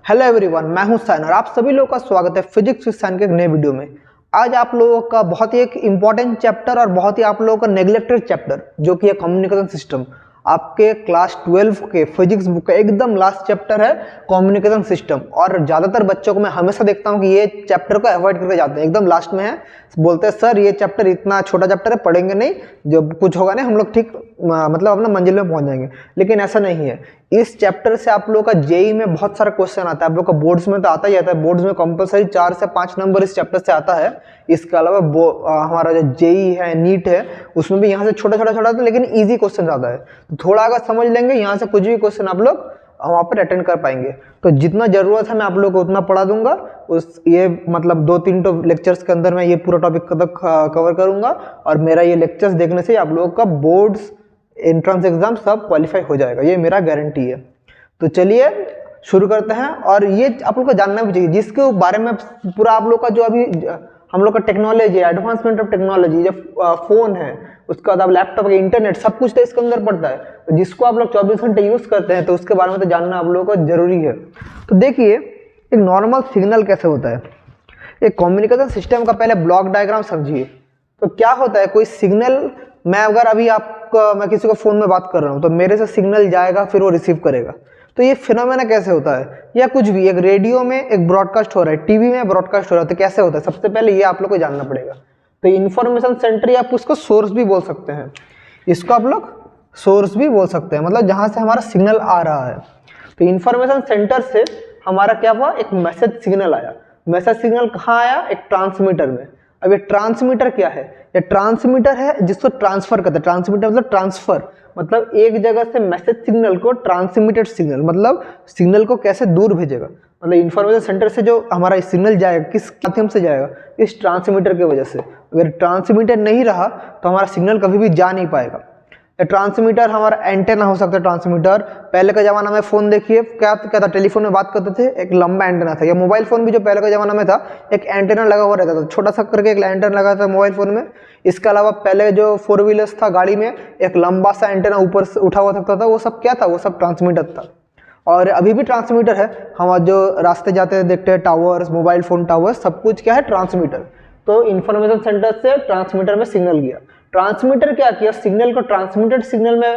Hello everyone, मैं हूं sign और आप सभी लोगों का स्वागत है फिजिक्स विद साइन के एक नए वीडियो में। आज आप लोगों का बहुत ही एक इम्पॉर्टेंट चैप्टर और बहुत ही आप लोगों का नेग्लेक्टेड चैप्टर जो कि है कम्युनिकेशन सिस्टम। आपके क्लास 12 के फिजिक्स बुक का एकदम लास्ट चैप्टर है कम्युनिकेशन सिस्टम। और ज़्यादातर बच्चों को मैं हमेशा देखता हूँ कि ये चैप्टर को अवॉइड करके जाते हैं, एकदम लास्ट में है, बोलते हैं सर ये चैप्टर इतना छोटा चैप्टर है, पढ़ेंगे नहीं, जब कुछ होगा नहीं हम लोग ठीक मतलब अपना मंजिल में पहुंच जाएंगे। लेकिन ऐसा नहीं है। इस चैप्टर से आप लोगों का जेई में बहुत सारा क्वेश्चन आता है, आप लोग का बोर्ड्स में तो आता ही आता है, बोर्ड्स में कंपलसरी 4 से 5 नंबर इस चैप्टर से आता है। इसके अलावा हमारा जो जेई है, नीट है, उसमें भी यहाँ से छोटा छोटा लेकिन ईजी क्वेश्चन आता है। तो थोड़ा अगर समझ लेंगे यहाँ से कुछ भी क्वेश्चन आप लोग वहाँ पर अटेंड कर पाएंगे। तो जितना जरूरत है मैं आप लोग को उतना पढ़ा दूंगा। उस ये मतलब 2-3 तो लेक्चर्स के अंदर मैं ये पूरा टॉपिक कवर करूंगा और मेरा ये लेक्चर्स देखने से आप लोगों का बोर्ड्स एंट्रेंस एग्जाम सब क्वालिफाई हो जाएगा, ये मेरा गारंटी है। तो चलिए शुरू करते हैं। और ये आप लोग को जानना भी चाहिए जिसके बारे में पूरा आप लोग का जो अभी हम लोग का टेक्नोलॉजी, एडवांसमेंट ऑफ टेक्नोलॉजी, जो फोन है, उसके बाद आप लैपटॉप, इंटरनेट, सब कुछ तो इसके अंदर पड़ता है। तो जिसको आप लोग 24 घंटे यूज करते हैं तो उसके बारे में तो जानना आप लोगों को जरूरी है। तो देखिए एक नॉर्मल सिग्नल कैसे होता है। एक कम्युनिकेशन सिस्टम का पहले ब्लॉक डायग्राम समझिए। तो क्या होता है, कोई सिग्नल, मैं अगर अभी मैं किसी को फोन में बात कर रहा हूँ तो मेरे से सिग्नल जाएगा, फिर वो रिसीव करेगा। तो ये फिनोमेना कैसे होता है, या कुछ भी एक रेडियो में एक ब्रॉडकास्ट हो रहा है, टीवी में ब्रॉडकास्ट हो रहा है, तो कैसे होता है, सबसे पहले ये आप लोग को जानना पड़ेगा। तो इंफॉर्मेशन सेंटर, या आप उसको सोर्स भी बोल सकते हैं, इसको आप लोग सोर्स भी बोल सकते हैं, मतलब जहां से हमारा सिग्नल आ रहा है। तो इंफॉर्मेशन सेंटर से हमारा क्या हुआ, एक मैसेज सिग्नल आया। मैसेज सिग्नल कहाँ आया, एक ट्रांसमीटर में। अब ये ट्रांसमीटर क्या है, ये ट्रांसमीटर है जिसको ट्रांसफर करते हैं। ट्रांसमीटर मतलब ट्रांसफर, मतलब एक जगह से मैसेज सिग्नल को ट्रांसमिटेड सिग्नल, मतलब सिग्नल को कैसे दूर भेजेगा। मतलब इंफॉर्मेशन सेंटर से जो हमारा सिग्नल जाएगा किस माध्यम से जाएगा, इस ट्रांसमीटर की वजह से। अगर ट्रांसमीटर नहीं रहा तो हमारा सिग्नल कभी भी जा नहीं पाएगा। ट्रांसमीटर हमारा एंटेना हो सकता है। ट्रांसमीटर पहले का जमाना में फोन देखिए क्या था, टेलीफोन में बात करते थे, एक लंबा एंटेना था। या मोबाइल फोन भी जो पहले का जमाना में था, एक एंटेना लगा हुआ रहता था, छोटा सा करके एक एंटेना लगा था मोबाइल फोन में। इसके अलावा पहले जो 4 व्हीलर्स था, गाड़ी में एक लंबा सा एंटेना ऊपर से उठा हुआ सकता था, वो सब क्या था, वो सब ट्रांसमीटर था। और अभी भी ट्रांसमीटर है। हम जो रास्ते जाते हैं देखते हैं टावर्स, मोबाइल फोन टावर्स, सब कुछ क्या है, ट्रांसमीटर। तो इंफॉर्मेशन सेंटर से ट्रांसमीटर में सिग्नल गया। ट्रांसमीटर क्या किया, सिग्नल को ट्रांसमिटेड सिग्नल में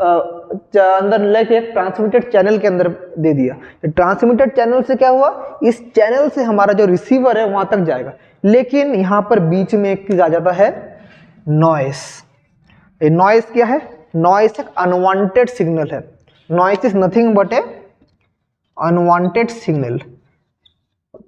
अंदर लेके एक ट्रांसमिटेड चैनल के अंदर दे दिया। ट्रांसमिटेड चैनल से क्या हुआ, इस चैनल से हमारा जो रिसीवर है वहां तक जाएगा। लेकिन यहां पर बीच में एक चीज आ जाता है, नॉइस। ये नॉइस क्या है, नॉइस एक अनवांटेड सिग्नल है। Noise is nothing but A unwanted signal.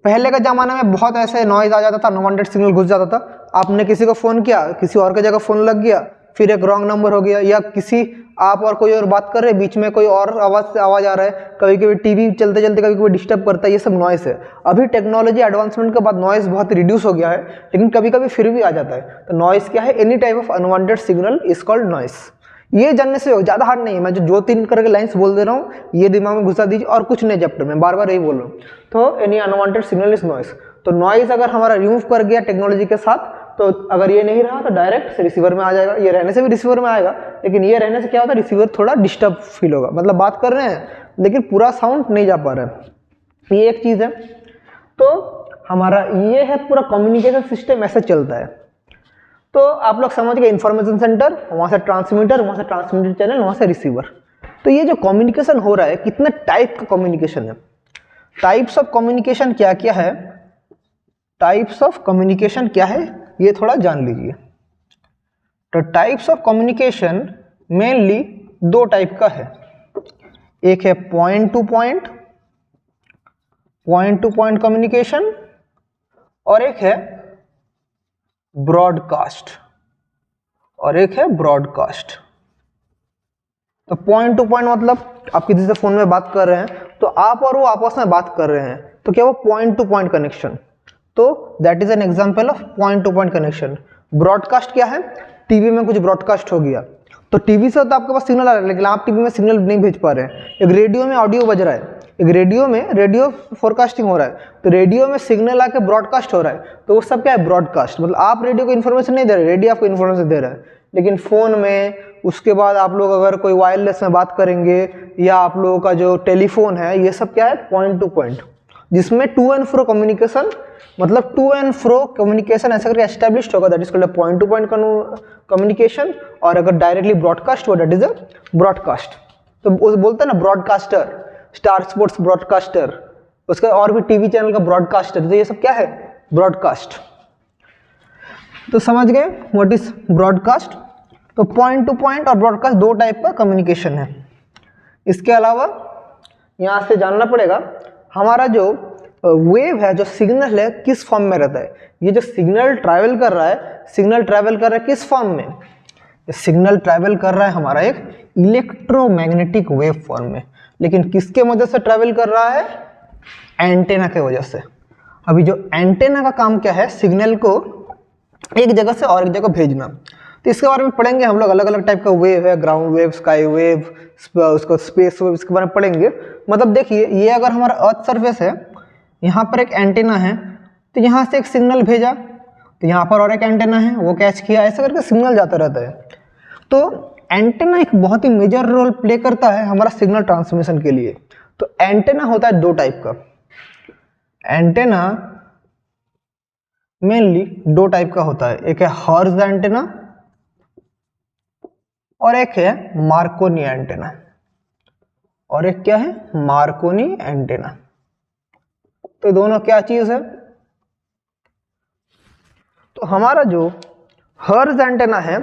पहले का जमाना में बहुत ऐसे नॉइज आ जाता था, अनवांटेड सिग्नल घुस जाता था। आपने किसी को फोन किया, किसी और की जगह फोन लग गया, फिर एक रॉन्ग नंबर हो गया, या किसी आप और कोई और बात कर रहे हैं, बीच में कोई और आवाज आ रहा है, कभी कभी टीवी चलते चलते कभी कभी डिस्टर्ब करता है, ये सब नॉइस है। अभी टेक्नोलॉजी एडवांसमेंट के बाद नॉइस बहुत रिड्यूस हो गया है, लेकिन कभी कभी फिर भी आ जाता है। तो नॉइस क्या है, any type of unwanted signal is called noise. ये जानने से ज्यादा हार्ड नहीं है, मैं जो 3 करके लाइंस बोल दे रहा हूँ, ये दिमाग में घुसा दीजिए और कुछ नहीं चैप्टर में, बार बार यही बोल रहा हूँ। तो any unwanted signal is noise. तो नॉइस अगर हमारा रिमूव कर गया टेक्नोलॉजी के साथ, तो अगर ये नहीं रहा तो डायरेक्ट रिसीवर में आ जाएगा। ये रहने से भी रिसीवर में आएगा, लेकिन ये रहने से क्या होता है, रिसीवर थोड़ा डिस्टर्ब फील होगा, मतलब बात कर रहे हैं लेकिन पूरा साउंड नहीं जा पा रहा है। ये एक चीज है। तो हमारा ये है पूरा कम्युनिकेशन सिस्टम ऐसे चलता है। तो आप लोग समझ गए, इंफॉर्मेशन सेंटर, वहां से ट्रांसमीटर, वहां से ट्रांसमिटेड चैनल, वहां से रिसीवर। तो ये जो कम्युनिकेशन हो रहा है, कितने टाइप का कम्युनिकेशन है, टाइप्स ऑफ कम्युनिकेशन क्या क्या है, टाइप्स ऑफ कम्युनिकेशन क्या है, ये थोड़ा जान लीजिए। तो types of communication mainly 2 type का है। एक है पॉइंट टू पॉइंट कम्युनिकेशन, और एक है ब्रॉडकास्ट, तो पॉइंट टू पॉइंट मतलब आप किसी से फोन में बात कर रहे हैं, तो आप और वो आपस में बात कर रहे हैं, तो क्या वो पॉइंट टू पॉइंट कनेक्शन। तो that is an example of point two point connection. Broadcast क्या है, टीवी में कुछ ब्रॉडकास्ट हो गया, तो टीवी से तो आपके पास सिग्नल आ रहा है, लेकिन आप टीवी में सिग्नल नहीं भेज पा रहे हैं। एक रेडियो में ऑडियो बज रहा है, एक रेडियो में रेडियो फोरकास्टिंग हो रहा है, तो रेडियो में सिग्नल आके ब्रॉडकास्ट हो रहा है, तो वो सब क्या है, ब्रॉडकास्ट। मतलब आप रेडियो को इन्फॉर्मेशन नहीं दे रहे, रेडियो आपको इन्फॉर्मेशन दे रहा है। लेकिन फ़ोन में, उसके बाद आप लोग अगर कोई वायरलेस में बात करेंगे या आप लोगों का जो टेलीफोन है, ये सब क्या है, पॉइंट टू पॉइंट, जिसमें टू एंड फ्रो कम्युनिकेशन, मतलब टू एंड फ्रो कम्युनिकेशन ऐसा करके एस्टेब्लिश्ड होगा, that is called point two point communication. और अगर डायरेक्टली ब्रॉडकास्ट हुआ, दैट इज अ ब्रॉडकास्ट। तो बोलते हैं ना ब्रॉडकास्टर, स्टार स्पोर्ट्स ब्रॉडकास्टर, उसका और भी टीवी चैनल का ब्रॉडकास्टर, तो ये सब क्या है, ब्रॉडकास्ट। तो समझ गए व्हाट इज ब्रॉडकास्ट। तो पॉइंट टू पॉइंट और ब्रॉडकास्ट दो टाइप का कम्युनिकेशन है। इसके अलावा यहाँ से जानना पड़ेगा हमारा जो वेव है, जो सिग्नल है, किस फॉर्म में रहता है। ये जो सिग्नल ट्रैवल कर रहा है, सिग्नल ट्रैवल कर रहा है किस फॉर्म में, सिग्नल ट्रैवल कर रहा है हमारा एक इलेक्ट्रोमैग्नेटिक वेव फॉर्म में। लेकिन किसके वजह से ट्रैवल कर रहा है, एंटेना के वजह से। अभी जो एंटेना का काम क्या है, सिग्नल को एक जगह से और एक जगह भेजना। तो इसके बारे में पढ़ेंगे हम लोग, अलग अलग टाइप का वेव है, ग्राउंड वेव, स्काई वेव, उसको स्पेस वेव, इसके बारे में पढ़ेंगे। मतलब देखिए, ये अगर हमारा अर्थ सरफेस है, यहाँ पर एक एंटेना है, तो यहाँ से एक सिग्नल भेजा, तो यहाँ पर और एक एंटेना है, वो कैच किया, ऐसा करके सिग्नल जाता रहता है। तो एंटेना एक बहुत ही मेजर रोल प्ले करता है हमारा सिग्नल ट्रांसमिशन के लिए। तो एंटेना होता है दो टाइप का, एंटेना मेनली दो टाइप का होता है, एक है हर्ट्ज एंटेना और एक है मार्कोनी एंटेना, और एक क्या है, मार्कोनी एंटेना। तो दोनों क्या चीज है, तो हमारा जो हर्ट्ज एंटेना है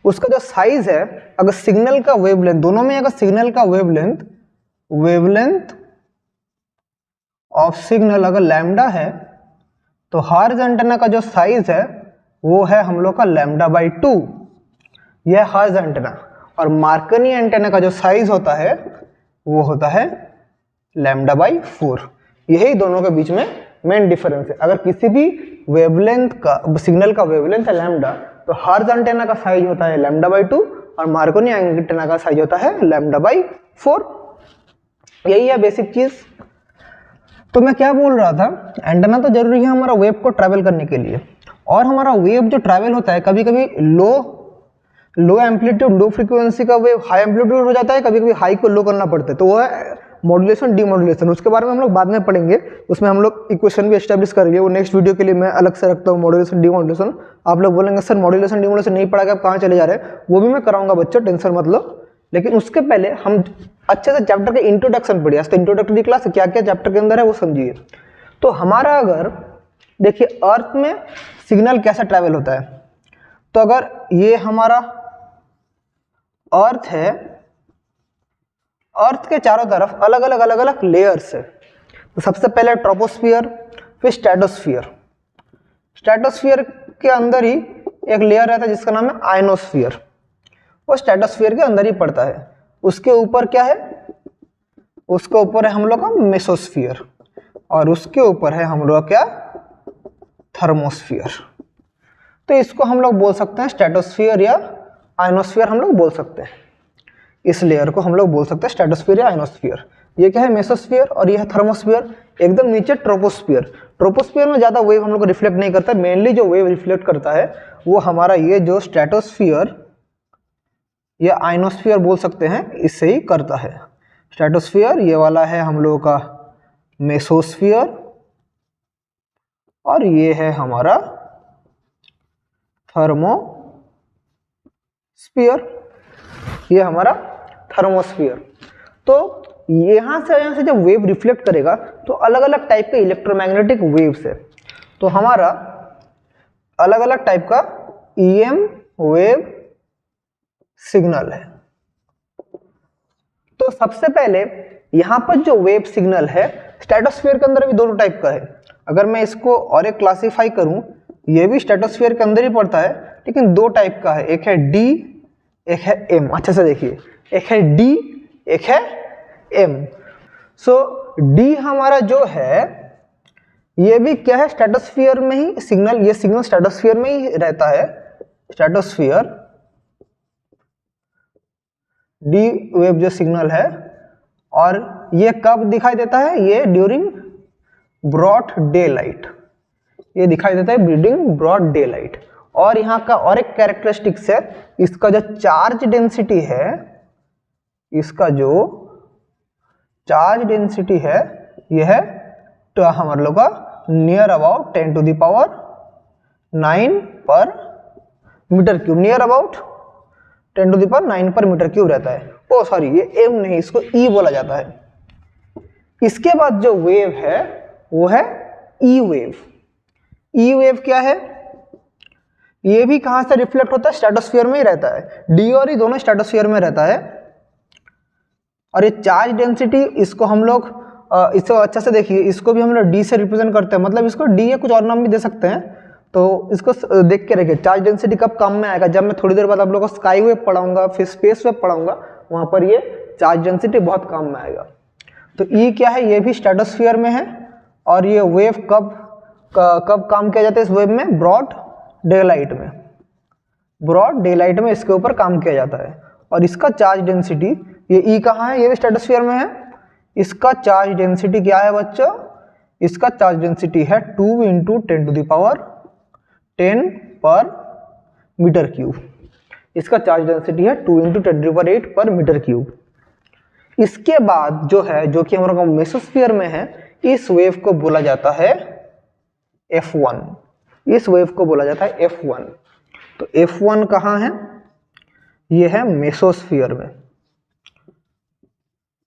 उसका जो साइज है, अगर सिग्नल का वेवलेंथ, दोनों में अगर सिग्नल का वेवलेंथ ऑफ सिग्नल अगर लैम्डा है, तो हर्ट्ज एंटेना का जो साइज है वो है हम लोग का λ/2, यह हर्ट्ज एंटेना। और मार्कोनी एंटेना का जो साइज होता है वो होता है λ/4। यही दोनों के बीच में मेन डिफरेंस है। अगर किसी भी वेवलेंथ का, सिग्नल का वेवलेंथ है लैम्डा, तो हर्ट्ज एंटेना का साइज होता है λ/2 और मार्कोनी एंटेना का साइज होता है λ/4। यही है बेसिक चीज। तो मैं क्या बोल रहा था, एंटेना तो जरूरी है हमारा वेव को ट्रैवल करने के लिए, और हमारा वेव जो ट्रैवल होता है, कभी कभी लो एम्पलीट्यूड, लो फ्रीक्वेंसी का वेव हाई एम्पलीट्यूड हो जाता है, कभी कभी हाई को लो करना पड़ता है, तो वो है मॉड्यूलेशन डीमॉड्यूलेशन। उसके बारे में हम लोग बाद में पढ़ेंगे, उसमें हम लोग इक्वेशन भी एस्टेब्लिश करेंगे, वो नेक्स्ट वीडियो के लिए मैं अलग से रखता हूँ मॉड्यूलेशन डीमॉड्यूलेशन। आप लोग बोलेंगे सर मॉड्यूलेशन डीमॉड्यूलेशन नहीं पढ़ा के आप कहाँ चले जा रहे हैं, वो भी मैं कराऊंगा बच्चों, टेंशन मत लो। लेकिन उसके पहले हम अच्छे से चैप्टर के इंट्रोडक्शन पढ़िए। तो इंट्रोडक्टरी क्लास क्या क्या चैप्टर के अंदर है वो समझिए। तो हमारा अगर देखिए अर्थ में सिग्नल कैसा ट्रैवल होता है, तो अगर ये हमारा अर्थ है, अर्थ के चारों तरफ अलग अलग लेयर्स है। तो सबसे पहले ट्रोपोस्फियर, फिर स्ट्रेटोस्फियर। स्ट्रेटोस्फियर के अंदर ही एक लेयर रहता है जिसका नाम है आयनोस्फियर, वो स्ट्रेटोस्फियर के अंदर ही पड़ता है। उसके ऊपर क्या है, उसके ऊपर है हम लोग का मेसोस्फियर, और उसके ऊपर है हम लोग क्या, थर्मोस्फियर। तो इसको हम लोग बोल सकते हैं स्ट्रेटोस्फियर या आयनोस्फियर, हम लोग बोल सकते हैं। इस लेयर को हम लोग बोल सकते हैं स्ट्रेटोस्फियर या आयनोस्फियर। ये क्या है, मेसोस्फियर, और ये है थर्मोस्फियर। एकदम नीचे ट्रोपोस्फियर। ट्रोपोस्फियर में ज्यादा वेव हम लोग रिफ्लेक्ट नहीं करता, मेनली जो वेव रिफ्लेक्ट करता है वो हमारा ये जो स्ट्रेटोस्फियर या आयनोस्फियर बोल सकते हैं, इससे ही करता है। स्ट्रेटोस्फियर ये वाला है हम लोगों का मेसोस्फियर, और ये है हमारा थर्मोस्फियर, ये हमारा थर्मोस्फियर। तो यहाँ से जब वेव रिफ्लेक्ट करेगा तो अलग अलग टाइप के इलेक्ट्रोमैग्नेटिक वेव्स है। तो हमारा अलग अलग टाइप का EM वेव सिग्नल है। तो सबसे पहले यहाँ पर जो वेव सिग्नल है, स्ट्रेटोस्फियर के अंदर भी दोनों टाइप का है। अगर मैं इसको और एक क्लासीफाई करूं, ये भी स्ट्रेटोस्फियर के अंदर ही पड़ता है, लेकिन दो टाइप का है, एक है D, एक है M। अच्छे से देखिए, एक है D, एक है M। सो D हमारा जो है, ये भी क्या है, स्ट्रेटोस्फियर में ही सिग्नल, ये सिग्नल स्ट्रेटोस्फियर में ही रहता है। स्ट्रेटोस्फियर D वेव जो सिग्नल है, और ये कब दिखाई देता है, ये ड्यूरिंग ब्रॉड डे लाइट, ये दिखाई देता है ड्यूरिंग ब्रॉड डे लाइट। और यहाँ का और एक कैरेक्टरिस्टिक्स है, इसका जो चार्ज डेंसिटी है, इसका जो चार्ज डेंसिटी है यह है तो हमारे लोग का near about 10 to the power 9 पर meter cube, near about 10 to the power 9 पर मीटर क्यूब रहता है। ओ सॉरी, ये एम नहीं, इसको ई बोला जाता है। इसके बाद जो वेव है वो है ई वेव। ई वेव क्या है? ये भी कहां से रिफ्लेक्ट होता है? स्ट्रेटोस्फीयर में ही रहता है। डी और ई दोनों स्ट्रेटोस्फीयर में रहता है। और ये चार्ज डेंसिटी, इसको हम लोग इसको अच्छा से देखिए, इसको भी हम लोग डी से रिप्रेजेंट करते हैं, मतलब इसको डी या कुछ और नाम भी दे सकते हैं। तो इसको देख के रखिए, चार्ज डेंसिटी कब काम में आएगा? जब मैं थोड़ी देर बाद आप लोगों को स्काई वेव पढ़ाऊंगा, फिर स्पेस वेव पढ़ाऊंगा, वहां पर ये चार्ज डेंसिटी बहुत काम में आएगा। तो ई क्या है? ये भी स्ट्रेटोस्फीयर में है। और ये वेव कब काम किया जाता है इस वेव में? ब्रॉड डे लाइट में। ब्रॉड डे लाइट में इसके ऊपर काम किया जाता है। और इसका चार्ज डेंसिटी, ये ई कहाँ है? ये भी स्ट्रेटोस्फीयर में है। इसका चार्ज डेंसिटी क्या है बच्चों? इसका चार्ज डेंसिटी है 2 × 10 to the power 10 पर मीटर क्यूब। इसका चार्ज डेंसिटी है 2 × 10 to the power 8 पर मीटर क्यूब। इसके बाद जो है, जो कि हमारा मेसोस्फीयर में है, इस वेव को बोला जाता है F1। इस वेव को बोला जाता है F1। तो F1 कहाँ है? ये है मेसोस्फीयर में।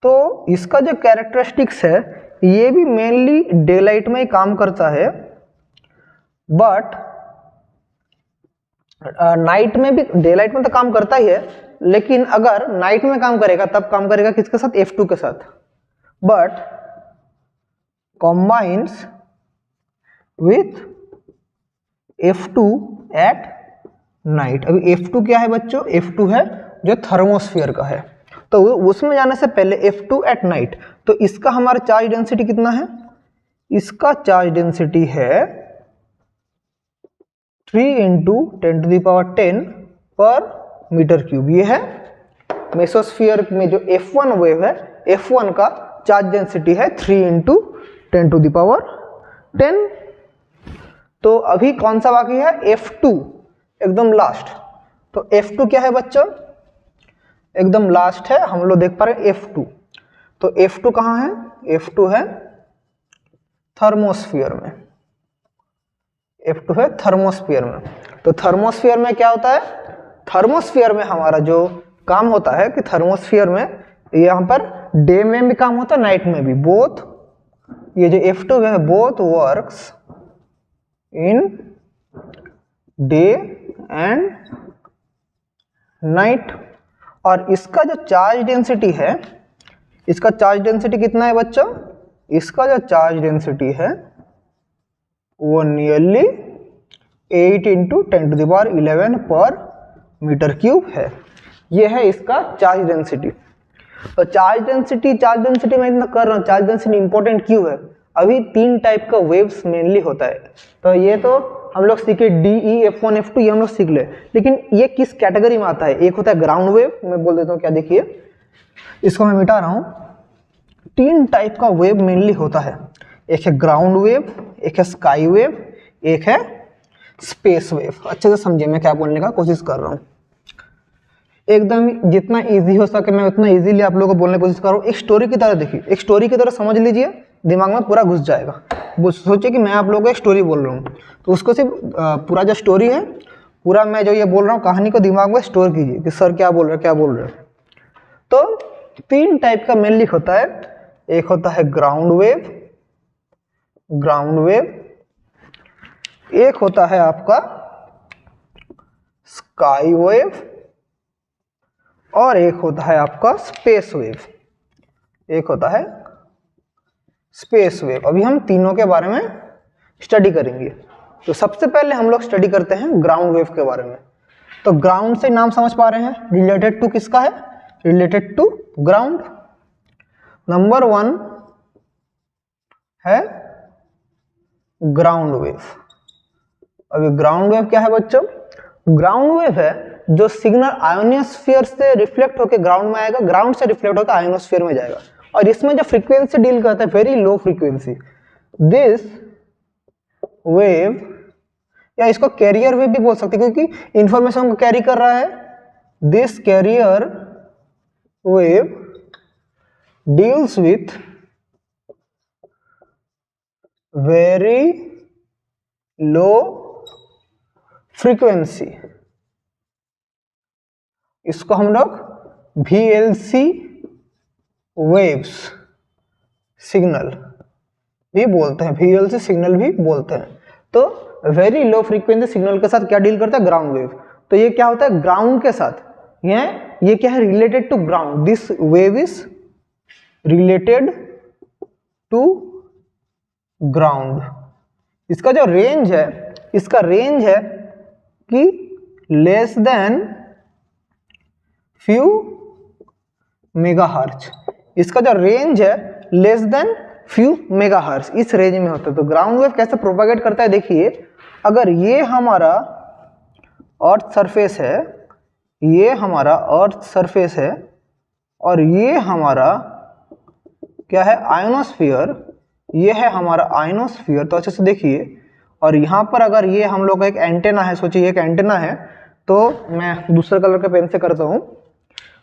तो इसका जो कैरेक्टरिस्टिक्स है, ये भी मेनली डे लाइट में ही काम करता है, बट नाइट में भी, डे लाइट में तो काम करता ही है, लेकिन अगर नाइट में काम करेगा तब काम करेगा किसके साथ? F2 के साथ। But combines with F2 at night. अभी F2 क्या है बच्चों? F2 है जो थर्मोस्फीयर का है। तो उसमें जाने से पहले F2 एट नाइट, तो इसका हमारा चार्ज डेंसिटी कितना है? इसका चार्ज डेंसिटी है 3 × 10 to the power 10 पर मीटर क्यूब। ये है मेसोस्फीयर में जो F1 वेव है, F1 का चार्ज डेंसिटी है 3 × 10 to the power 10। तो अभी कौन सा बाकी है? F2, एकदम लास्ट। तो F2 क्या है बच्चों? एकदम लास्ट है, हम लोग देख पा रहे हैं F2। तो F2 कहाँ है? F2 है थर्मोस्फीयर में। F2 है थर्मोस्फीयर में। तो थर्मोस्फीयर में क्या होता है? थर्मोस्फीयर में हमारा जो काम होता है कि थर्मोस्फीयर में यहाँ पर डे में भी काम होता है, नाइट में भी। बोथ, ये जो F2 है, both works in day and night. और इसका जो चार्ज डेंसिटी है, इसका चार्ज डेंसिटी कितना है बच्चों? इसका जो चार्ज डेंसिटी है वो नियरली 8 × 10 to the power 11 पर मीटर क्यूब है। ये है इसका चार्ज डेंसिटी। तो चार्ज डेंसिटी मैं इतना कर रहा हूँ, चार्ज डेंसिटी इंपॉर्टेंट क्यों है? अभी 3 टाइप का वेव्स मेनली होता है। तो ये तो हम लोग सीखे DE, F1, F2, ये हम लोग सीख ले, लेकिन ये किस कैटेगरी में आता है? एक होता है ग्राउंड वेव, मैं बोल देता हूँ क्या, देखिए इसको मैं मिटा रहा हूँ। 3 टाइप का वेव मेनली होता है। एक है ग्राउंड वेव, एक है स्काई वेव, एक है स्पेस वेव। अच्छे से समझिए मैं क्या बोलने का कोशिश कर रहा हूँ। एकदम जितना इजी हो सके मैं उतना इजीली आप लोगों को बोलने की कोशिश कर रहा हूँ। एक स्टोरी की तरह देखिए, एक स्टोरी की तरह समझ लीजिए, दिमाग में पूरा घुस जाएगा। वो सोचिए कि मैं आप लोगों को एक स्टोरी बोल रहा हूँ, तो उसको सिर्फ पूरा जो स्टोरी है, पूरा मैं जो ये बोल रहा हूँ कहानी को दिमाग में स्टोर कीजिए कि सर क्या बोल रहे हैं, क्या बोल रहे हैं। तो 3 टाइप का मेनली होता है। एक होता है ग्राउंड वेव, एक होता है आपका स्काई वेव, और एक होता है आपका स्पेस वेव। एक होता है स्पेस वेव। अभी हम तीनों के बारे में स्टडी करेंगे। तो सबसे पहले हम लोग स्टडी करते हैं ग्राउंड वेव के बारे में। तो ग्राउंड से नाम समझ पा रहे हैं, रिलेटेड टू किसका है? Related to ground. नंबर 1 है ग्राउंड वेव। अभी ग्राउंड वेव क्या है बच्चों? ग्राउंड वेव है जो सिग्नल आयोनोस्फीयर से रिफ्लेक्ट होकर ग्राउंड में आएगा, ग्राउंड से रिफ्लेक्ट होकर आयोनोस्फीयर में जाएगा। और इसमें जो फ्रीक्वेंसी डील करता है very low frequency. This wave या इसको कैरियर वेव भी बोल सकते हैं क्योंकि इंफॉर्मेशन को कैरी कर रहा है। This carrier wave deals with very low frequency, इसको हम लोग VLC वेव्स सिग्नल भी बोलते हैं, VLC सिग्नल भी बोलते हैं। तो वेरी लो फ्रीक्वेंसी सिग्नल के साथ क्या डील करता है, ग्राउंड वेव। तो ये क्या होता है, ग्राउंड के साथ, ये क्या है, related to ground. This wave is related to ground. इसका जो रेंज है, इसका रेंज है कि लेस देन फ्यू मेगाहर्ट्ज। इसका जो रेंज है लेस देन फ्यू मेगाहर्ट्ज, इस रेंज में होता है। तो ग्राउंड वेव कैसे प्रोपागेट करता है, देखिए अगर ये हमारा अर्थ सरफेस है, ये हमारा अर्थ सरफेस है और ये हमारा क्या है, आयोनोस्फीयर, ये है हमारा आयोनोस्फीयर। तो अच्छे से देखिए, और यहाँ पर अगर ये हम लोग का एक एंटेना है, सोचिए एक एंटेना है, तो मैं दूसरे कलर के पेन से करता हूँ।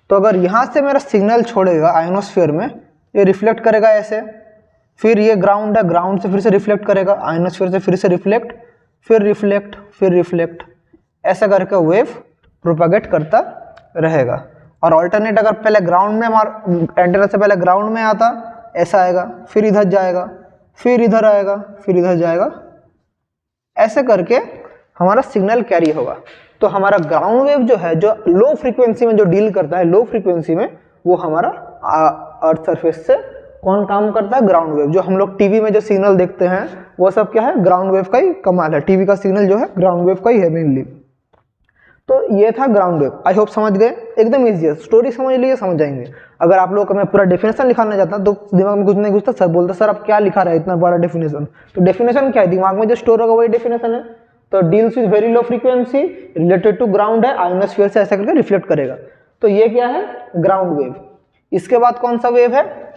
तो अगर यहाँ से मेरा सिग्नल छोड़ेगा आयोनोस्फीयर में, ये रिफ्लेक्ट करेगा ऐसे, फिर ये ग्राउंड है, ग्राउंड से फिर से रिफ्लेक्ट करेगा, आयोनोस्फीयर से फिर से रिफ्लेक्ट, फिर रिफ्लेक्ट, फिर रिफ्लेक्ट, ऐसा करके वेव प्रोपागेट करता रहेगा। और ऑल्टरनेट अगर पहले ग्राउंड में एंटेना से पहले ग्राउंड में आता, ऐसा आएगा, फिर इधर जाएगा, फिर इधर आएगा, फिर इधर जाएगा, ऐसे करके हमारा सिग्नल कैरी होगा। तो हमारा ग्राउंड वेव जो है, जो लो फ्रीक्वेंसी में जो डील करता है, लो फ्रीक्वेंसी में, वो हमारा अर्थ सरफेस से कौन काम करता है, ग्राउंड वेव। जो हम लोग टीवी में जो सिग्नल देखते हैं वो सब क्या है, ग्राउंड वेव का ही कमाल है। टीवी का सिग्नल जो है ग्राउंड वेव का ही है मेनली। तो ये था ग्राउंड वेव। आई होप समझ गए, एकदम ईजी है, स्टोरी समझ लिए समझ जाएंगे। अगर आप लोगों को मैं पूरा डेफिनेशन लिखाना चाहता तो दिमाग में कुछ नहीं घुसता, सर बोलते सर आप क्या लिखा रहा है इतना बड़ा डेफिनेशन। तो डेफिनेशन क्या है, दिमाग में जो स्टोर होगा वही डेफिनेशन है। तो deals with very low frequency related to ground है, आयोनोस्फीयर से ऐसा करके रिफ्लेक्ट करेगा। तो ये क्या है, ग्राउंड वेव। इसके बाद कौन सा वेव है,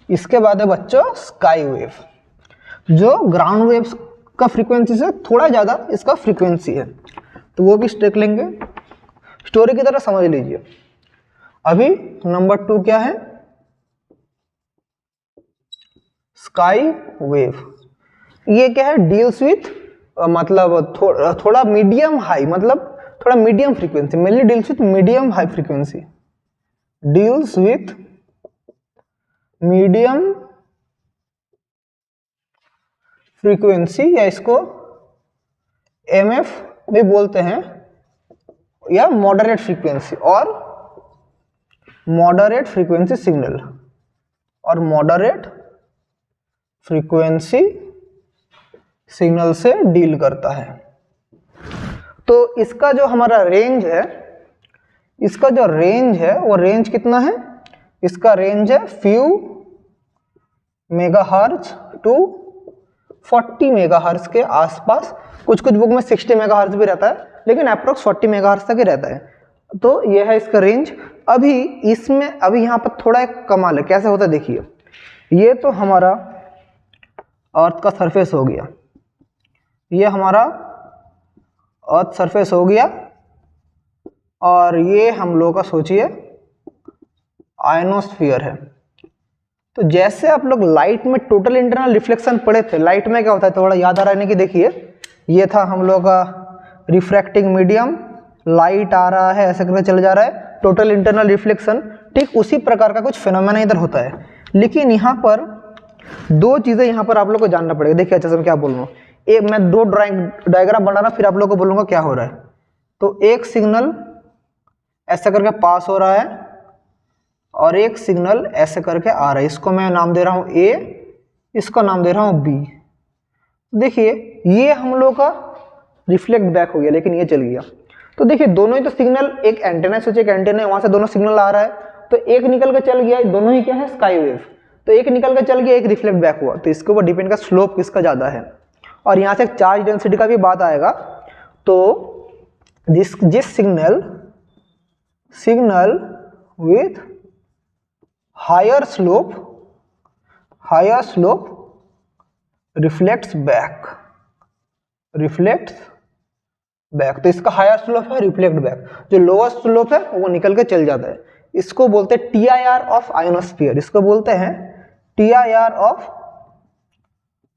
इसके बाद है बच्चों स्काई वेव, जो ग्राउंड वेव का फ्रीक्वेंसी से थोड़ा ज्यादा इसका फ्रीक्वेंसी है। तो वो भी देख लेंगे, स्टोरी की तरह समझ लीजिए। अभी नंबर 2 क्या है, स्काई वेव। ये क्या है, डील्स विथ मतलब थोड़ा मीडियम हाई, मतलब थोड़ा medium frequency, mainly deals with medium high frequency, deals with medium frequency, या इसको एमएफ भी बोलते हैं, या मॉडरेट फ्रीक्वेंसी, और मॉडरेट फ्रीक्वेंसी सिग्नल, और मॉडरेट फ्रीक्वेंसी सिग्नल से डील करता है। तो इसका जो हमारा रेंज है, इसका जो रेंज है वो रेंज कितना है, इसका रेंज है फ्यू मेगाहर्ट्ज टू 40 मेगाहर्ट्ज के आसपास। कुछ कुछ बुक में 60 मेगाहर्ट्ज भी रहता है, लेकिन अप्रोक्स 40 मेगाहर्ट्ज तक ही रहता है। तो ये है इसका रेंज। अभी इसमें अभी यहाँ पर थोड़ा एक कमाल है, कैसे होता है देखिए। ये तो हमारा अर्थ का सरफेस हो गया, ये हमारा अर्थ सरफेस हो गया, और ये हम लोग का सोचिए आयनोस्फीयर है। तो जैसे आप लोग लाइट में टोटल इंटरनल रिफ्लेक्शन पढ़े थे, लाइट में क्या होता है थोड़ा याद आ रहा है कि देखिए, ये था हम लोग का रिफ्रैक्टिंग मीडियम, लाइट आ रहा है ऐसे करके चल जा रहा है, टोटल इंटरनल रिफ्लेक्शन। ठीक उसी प्रकार का कुछ फिनोमेना इधर होता है। लेकिन यहाँ पर दो चीजें यहाँ पर आप लोग को जानना पड़ेगा। देखिए अच्छा से मैं क्या बोल रहा हूँ, एक मैं दो डायग्राम बना रहा, फिर आप लोग को बोलूंगा क्या हो रहा है। तो एक सिग्नल ऐसा करके पास हो रहा है और एक सिग्नल ऐसे करके आ रहा है, इसको मैं नाम दे रहा हूँ A, इसको नाम दे रहा हूँ B। देखिए ये हम लोग का रिफ्लेक्ट बैक हो गया, लेकिन ये चल गया। तो देखिए दोनों ही तो सिग्नल, एक एंटेना सोचिए, एक एंटेना है, वहां से दोनों सिग्नल आ रहा है, तो एक निकल के चल गया, दोनों ही क्या है स्काई वेव। तो एक निकल के चल गया, एक रिफ्लेक्ट बैक हुआ। तो इसके ऊपर डिपेंड का स्लोप किसका ज्यादा है। और यहाँ से एक चार्ज डेंसिटी का भी बात आएगा। तो जिस signal with higher slope reflects back. तो इसका हायर स्लोप है रिफ्लेक्ट बैक, जो लोअर स्लोप है वो निकल के चल जाता है। इसको बोलते हैं TIR ऑफ आयोनोस्फीयर, इसको बोलते हैं TIR ऑफ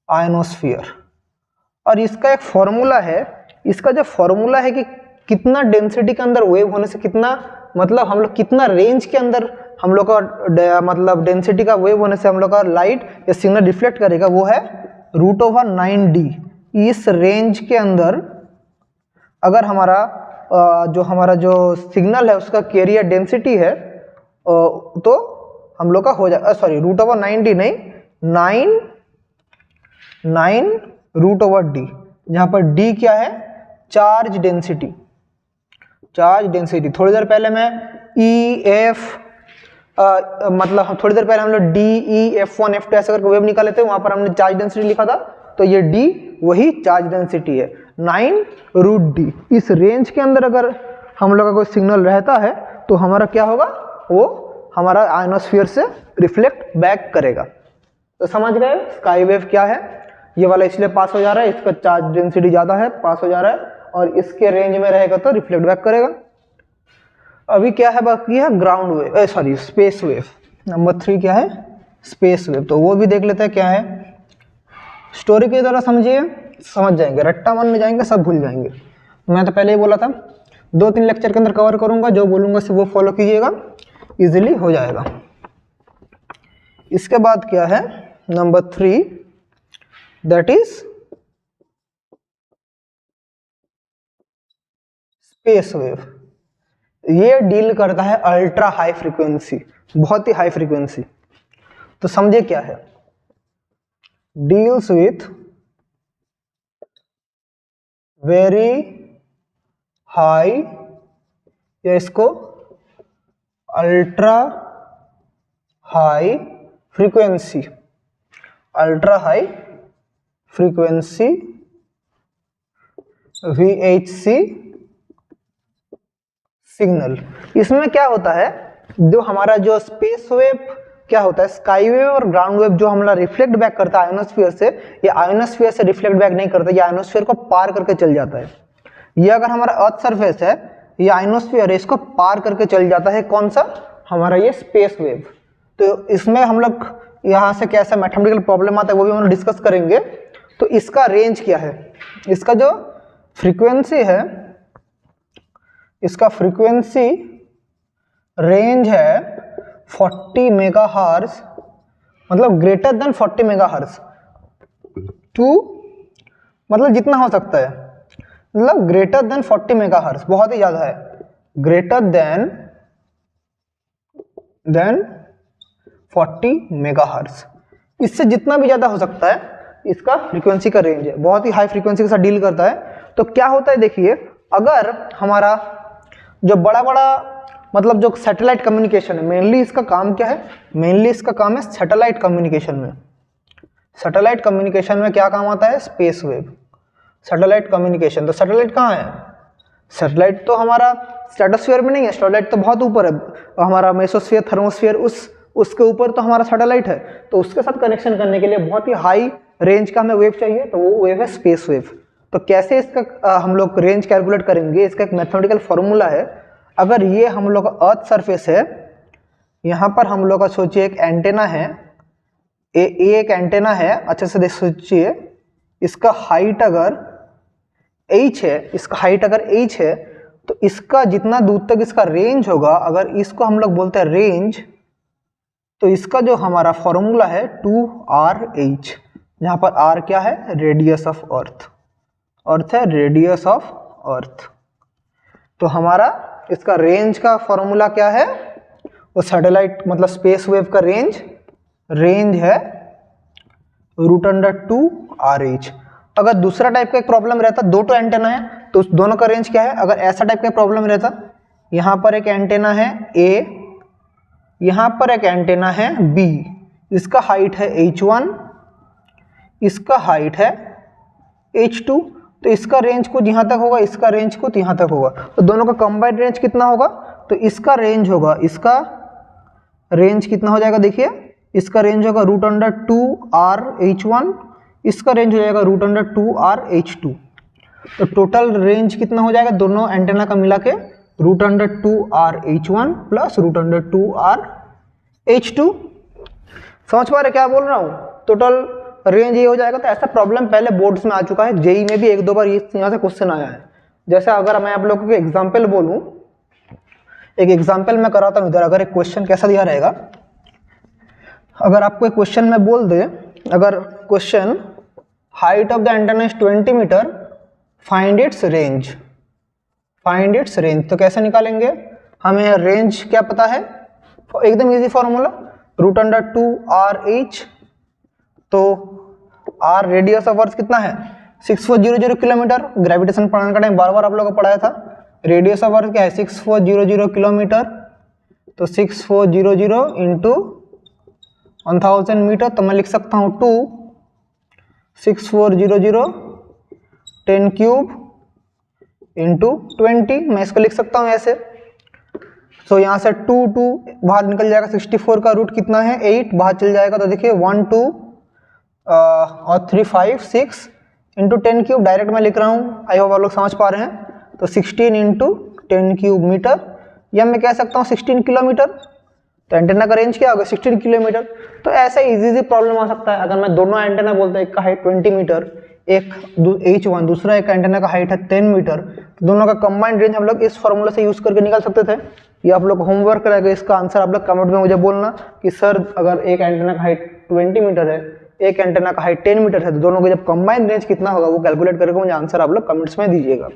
आयोनोस्फीयर। और इसका एक फॉर्मूला है, इसका जो फॉर्मूला है कि कितना डेंसिटी के अंदर वेव होने से कितना, मतलब हम लोग कितना रेंज के अंदर हम लोग का मतलब डेंसिटी का वेव होने से हम लोग का लाइट या सिग्नल रिफ्लेक्ट करेगा, वो है √9d। इस रेंज के अंदर अगर हमारा हमारा जो सिग्नल है उसका कैरियर डेंसिटी है तो हम लोग का हो जाएगा, सॉरी √9d नहीं, 9 जहाँ पर d क्या है, चार्ज डेंसिटी। चार्ज डेंसिटी थोड़ी देर पहले मैं मतलब थोड़ी देर पहले हम लोग DE F1 F2 ऐसे करके वेव निकाले थे, वहां पर हमने चार्ज डेंसिटी लिखा था, तो ये D वही चार्ज डेंसिटी है 9 √d। इस रेंज के अंदर अगर हम लोग का कोई सिग्नल रहता है तो हमारा क्या होगा, वो हमारा आयोनोस्फीयर से रिफ्लेक्ट बैक करेगा। तो समझ गए स्काई वेव क्या है। ये वाला इसलिए पास हो जा रहा है, इसका चार्ज डेंसिटी ज्यादा है, पास हो जा रहा है, और इसके रेंज में रहेगा तो रिफ्लेक्ट बैक करेगा। अभी क्या है, बाकी है ground wave, sorry space wave. Number 3 क्या है, स्पेस वेव। तो वो भी देख लेते हैं क्या है। स्टोरी की तरह समझिए, समझ जाएंगे, रट्टा मन में जाएंगे सब भूल जाएंगे। मैं तो पहले ही बोला था 2-3 लेक्चर के अंदर कवर करूंगा, जो बोलूंगा सिर्फ वो फॉलो कीजिएगा, इजीली हो जाएगा। इसके बाद क्या है number 3, that is space wave. ये डील करता है अल्ट्रा हाई फ्रीक्वेंसी, बहुत ही हाई फ्रीक्वेंसी। तो समझे क्या है, डील्स विथ वेरी हाई, या इसको ultra high frequency, ultra high frequency VHC signal. इसमें क्या होता है, जो हमारा जो स्पेस वेव क्या होता है, स्काई वेव और ग्राउंड वेव जो हमारा रिफ्लेक्ट बैक करता है आयोनोस्फीयर से, ये आयोनोस्फीयर से रिफ्लेक्ट बैक नहीं करता, ये आयोनोस्फीयर को पार करके चल जाता है। ये अगर हमारा अर्थ सरफेस है, ये आयोनोस्फीयर है, इसको पार करके चल जाता है। कौन सा, हमारा ये स्पेस वेव। तो इसमें हम लोग यहाँ से कैसा मैथमेटिकल प्रॉब्लम आता है वो भी हम लोग डिस्कस करेंगे। तो इसका रेंज क्या है, इसका जो फ्रीक्वेंसी है, इसका फ्रीक्वेंसी रेंज है 40 मेगाहर्ट्ज, मतलब ग्रेटर देन 40 मेगाहर्ट्ज टू, मतलब जितना हो सकता है, मतलब ग्रेटर देन 40 मेगाहर्ट्ज, बहुत ही ज्यादा है, ग्रेटर देन 40 मेगाहर्ट्ज। इससे जितना भी ज्यादा हो सकता है इसका फ्रीक्वेंसी का रेंज है, बहुत ही हाई फ्रीक्वेंसी के साथ डील करता है। तो क्या होता है देखिए, अगर हमारा जो बड़ा बड़ा मतलब जो सैटेलाइट कम्युनिकेशन है, मेनली इसका काम क्या है, मेनली इसका काम है सैटेलाइट कम्युनिकेशन में। सैटेलाइट कम्युनिकेशन में क्या काम आता है, स्पेस वेव, सैटेलाइट कम्युनिकेशन। तो सैटेलाइट कहाँ है, सैटेलाइट तो हमारा स्ट्रेटोस्फीयर में नहीं है, सैटेलाइट तो बहुत ऊपर है, हमारा मेसोस्फीयर थर्मोस्फीयर उसके ऊपर तो हमारा सैटेलाइट है। तो उसके साथ कनेक्शन करने के लिए बहुत ही हाई रेंज का हमें वेव चाहिए, तो वो वेव है स्पेस वेव। तो कैसे इसका हम लोग रेंज कैलकुलेट करेंगे, इसका एक मैथमेटिकल फॉर्मूला है। अगर ये हम लोग का अर्थ सरफेस है, यहाँ पर हम लोग का सोचिए एक एंटेना है, ये एक एंटेना है, अच्छे से देख सोचिए, इसका हाइट अगर h है, इसका हाइट अगर h है, तो इसका जितना दूर तक इसका रेंज होगा, अगर इसको हम लोग बोलते हैं रेंज, तो इसका जो हमारा फॉर्मूला है 2RH, जहाँ पर r क्या है, रेडियस ऑफ अर्थ, अर्थ है रेडियस ऑफ अर्थ। तो हमारा इसका रेंज का फॉर्मूला क्या है, वो सैटेलाइट मतलब स्पेस वेव का रेंज है √2RH। अगर दूसरा टाइप का एक प्रॉब्लम रहता, दो तो एंटेना है, तो उस दोनों का रेंज क्या है, अगर ऐसा टाइप का प्रॉब्लम रहता, यहाँ पर एक एंटेना है A, यहाँ पर एक एंटेना है B, इसका हाइट है H1, इसका हाइट है H2, तो इसका रेंज कुछ यहाँ तक होगा, इसका रेंज कुछ यहाँ तक होगा, तो दोनों का कंबाइंड रेंज कितना होगा, तो इसका रेंज होगा, इसका रेंज कितना हो जाएगा, देखिए इसका रेंज होगा √2RH1, इसका रेंज हो जाएगा √2RH2। तो टोटल रेंज कितना हो जाएगा दोनों एंटेना का मिला के √2r_H1 प्लस √2r_H2। समझ पा रहे क्या बोल रहा हूँ? टोटल रेंज ये हो जाएगा। तो ऐसा प्रॉब्लम पहले बोर्ड्स में आ चुका है, जेई में भी एक दो बार ये यहाँ से क्वेश्चन आया है। जैसे अगर मैं आप लोगों को एग्जाम्पल बोलूँ, एक एग्जाम्पल मैं कराता हूँ इधर। अगर एक क्वेश्चन कैसा दिया रहेगा, अगर आपको एक क्वेश्चन में बोल दे, अगर question height of the antenna is 20 meter, find its range, find its range, तो कैसे निकालेंगे? हमें रेंज क्या पता है, एकदम इजी फॉर्मूला, √2r_H, तो r रेडियस ऑफ अर्थ कितना है 6400 किलोमीटर। ग्रेविटेशन पढ़ाने का टाइम बार बार आप लोगों को पढ़ाया था। रेडियस ऑफ अर्थ क्या है 6400 किलोमीटर, तो 6400 इंटू 1000 मीटर, तो मैं लिख सकता हूँ 2 6400 10 क्यूब इंटू 20, मैं इसको लिख सकता हूँ ऐसे। तो यहाँ से 2 बाहर निकल जाएगा, 64 का रूट कितना है 8, बाहर चल जाएगा, तो देखिए 1 2 और 3 5 6 इंटू 10 क्यूब, डायरेक्ट मैं लिख रहा हूँ, आई होप आप लोग समझ पा रहे हैं। तो 16 इंटू 10 क्यूब मीटर, या मैं कह सकता हूँ 16 किलोमीटर। तो एंटेना का रेंज क्या होगा 16 किलोमीटर। तो ऐसे इजी प्रॉब्लम आ सकता है। अगर मैं दोनों एंटेना बोलता हूँ, एक का हाइट 20 मीटर, एक H1, दूसरा एक एंटेना का हाइट है 10 मीटर, तो दोनों का कंबाइंड रेंज हम लोग इस फॉर्मूला से यूज करके निकाल सकते थे। ये आप लोग होमवर्क रहेगा, इसका आंसर आप लोग कमेंट में मुझे बोलना कि सर अगर एक एंटेना का हाइट 20 मीटर है, एक एंटेना का हाइट 10 मीटर है, तो दोनों का जब कंबाइंड रेंज कितना होगा वो कैलकुलेट करके मुझे आंसर आप लोग कमेंट्स में दीजिएगा।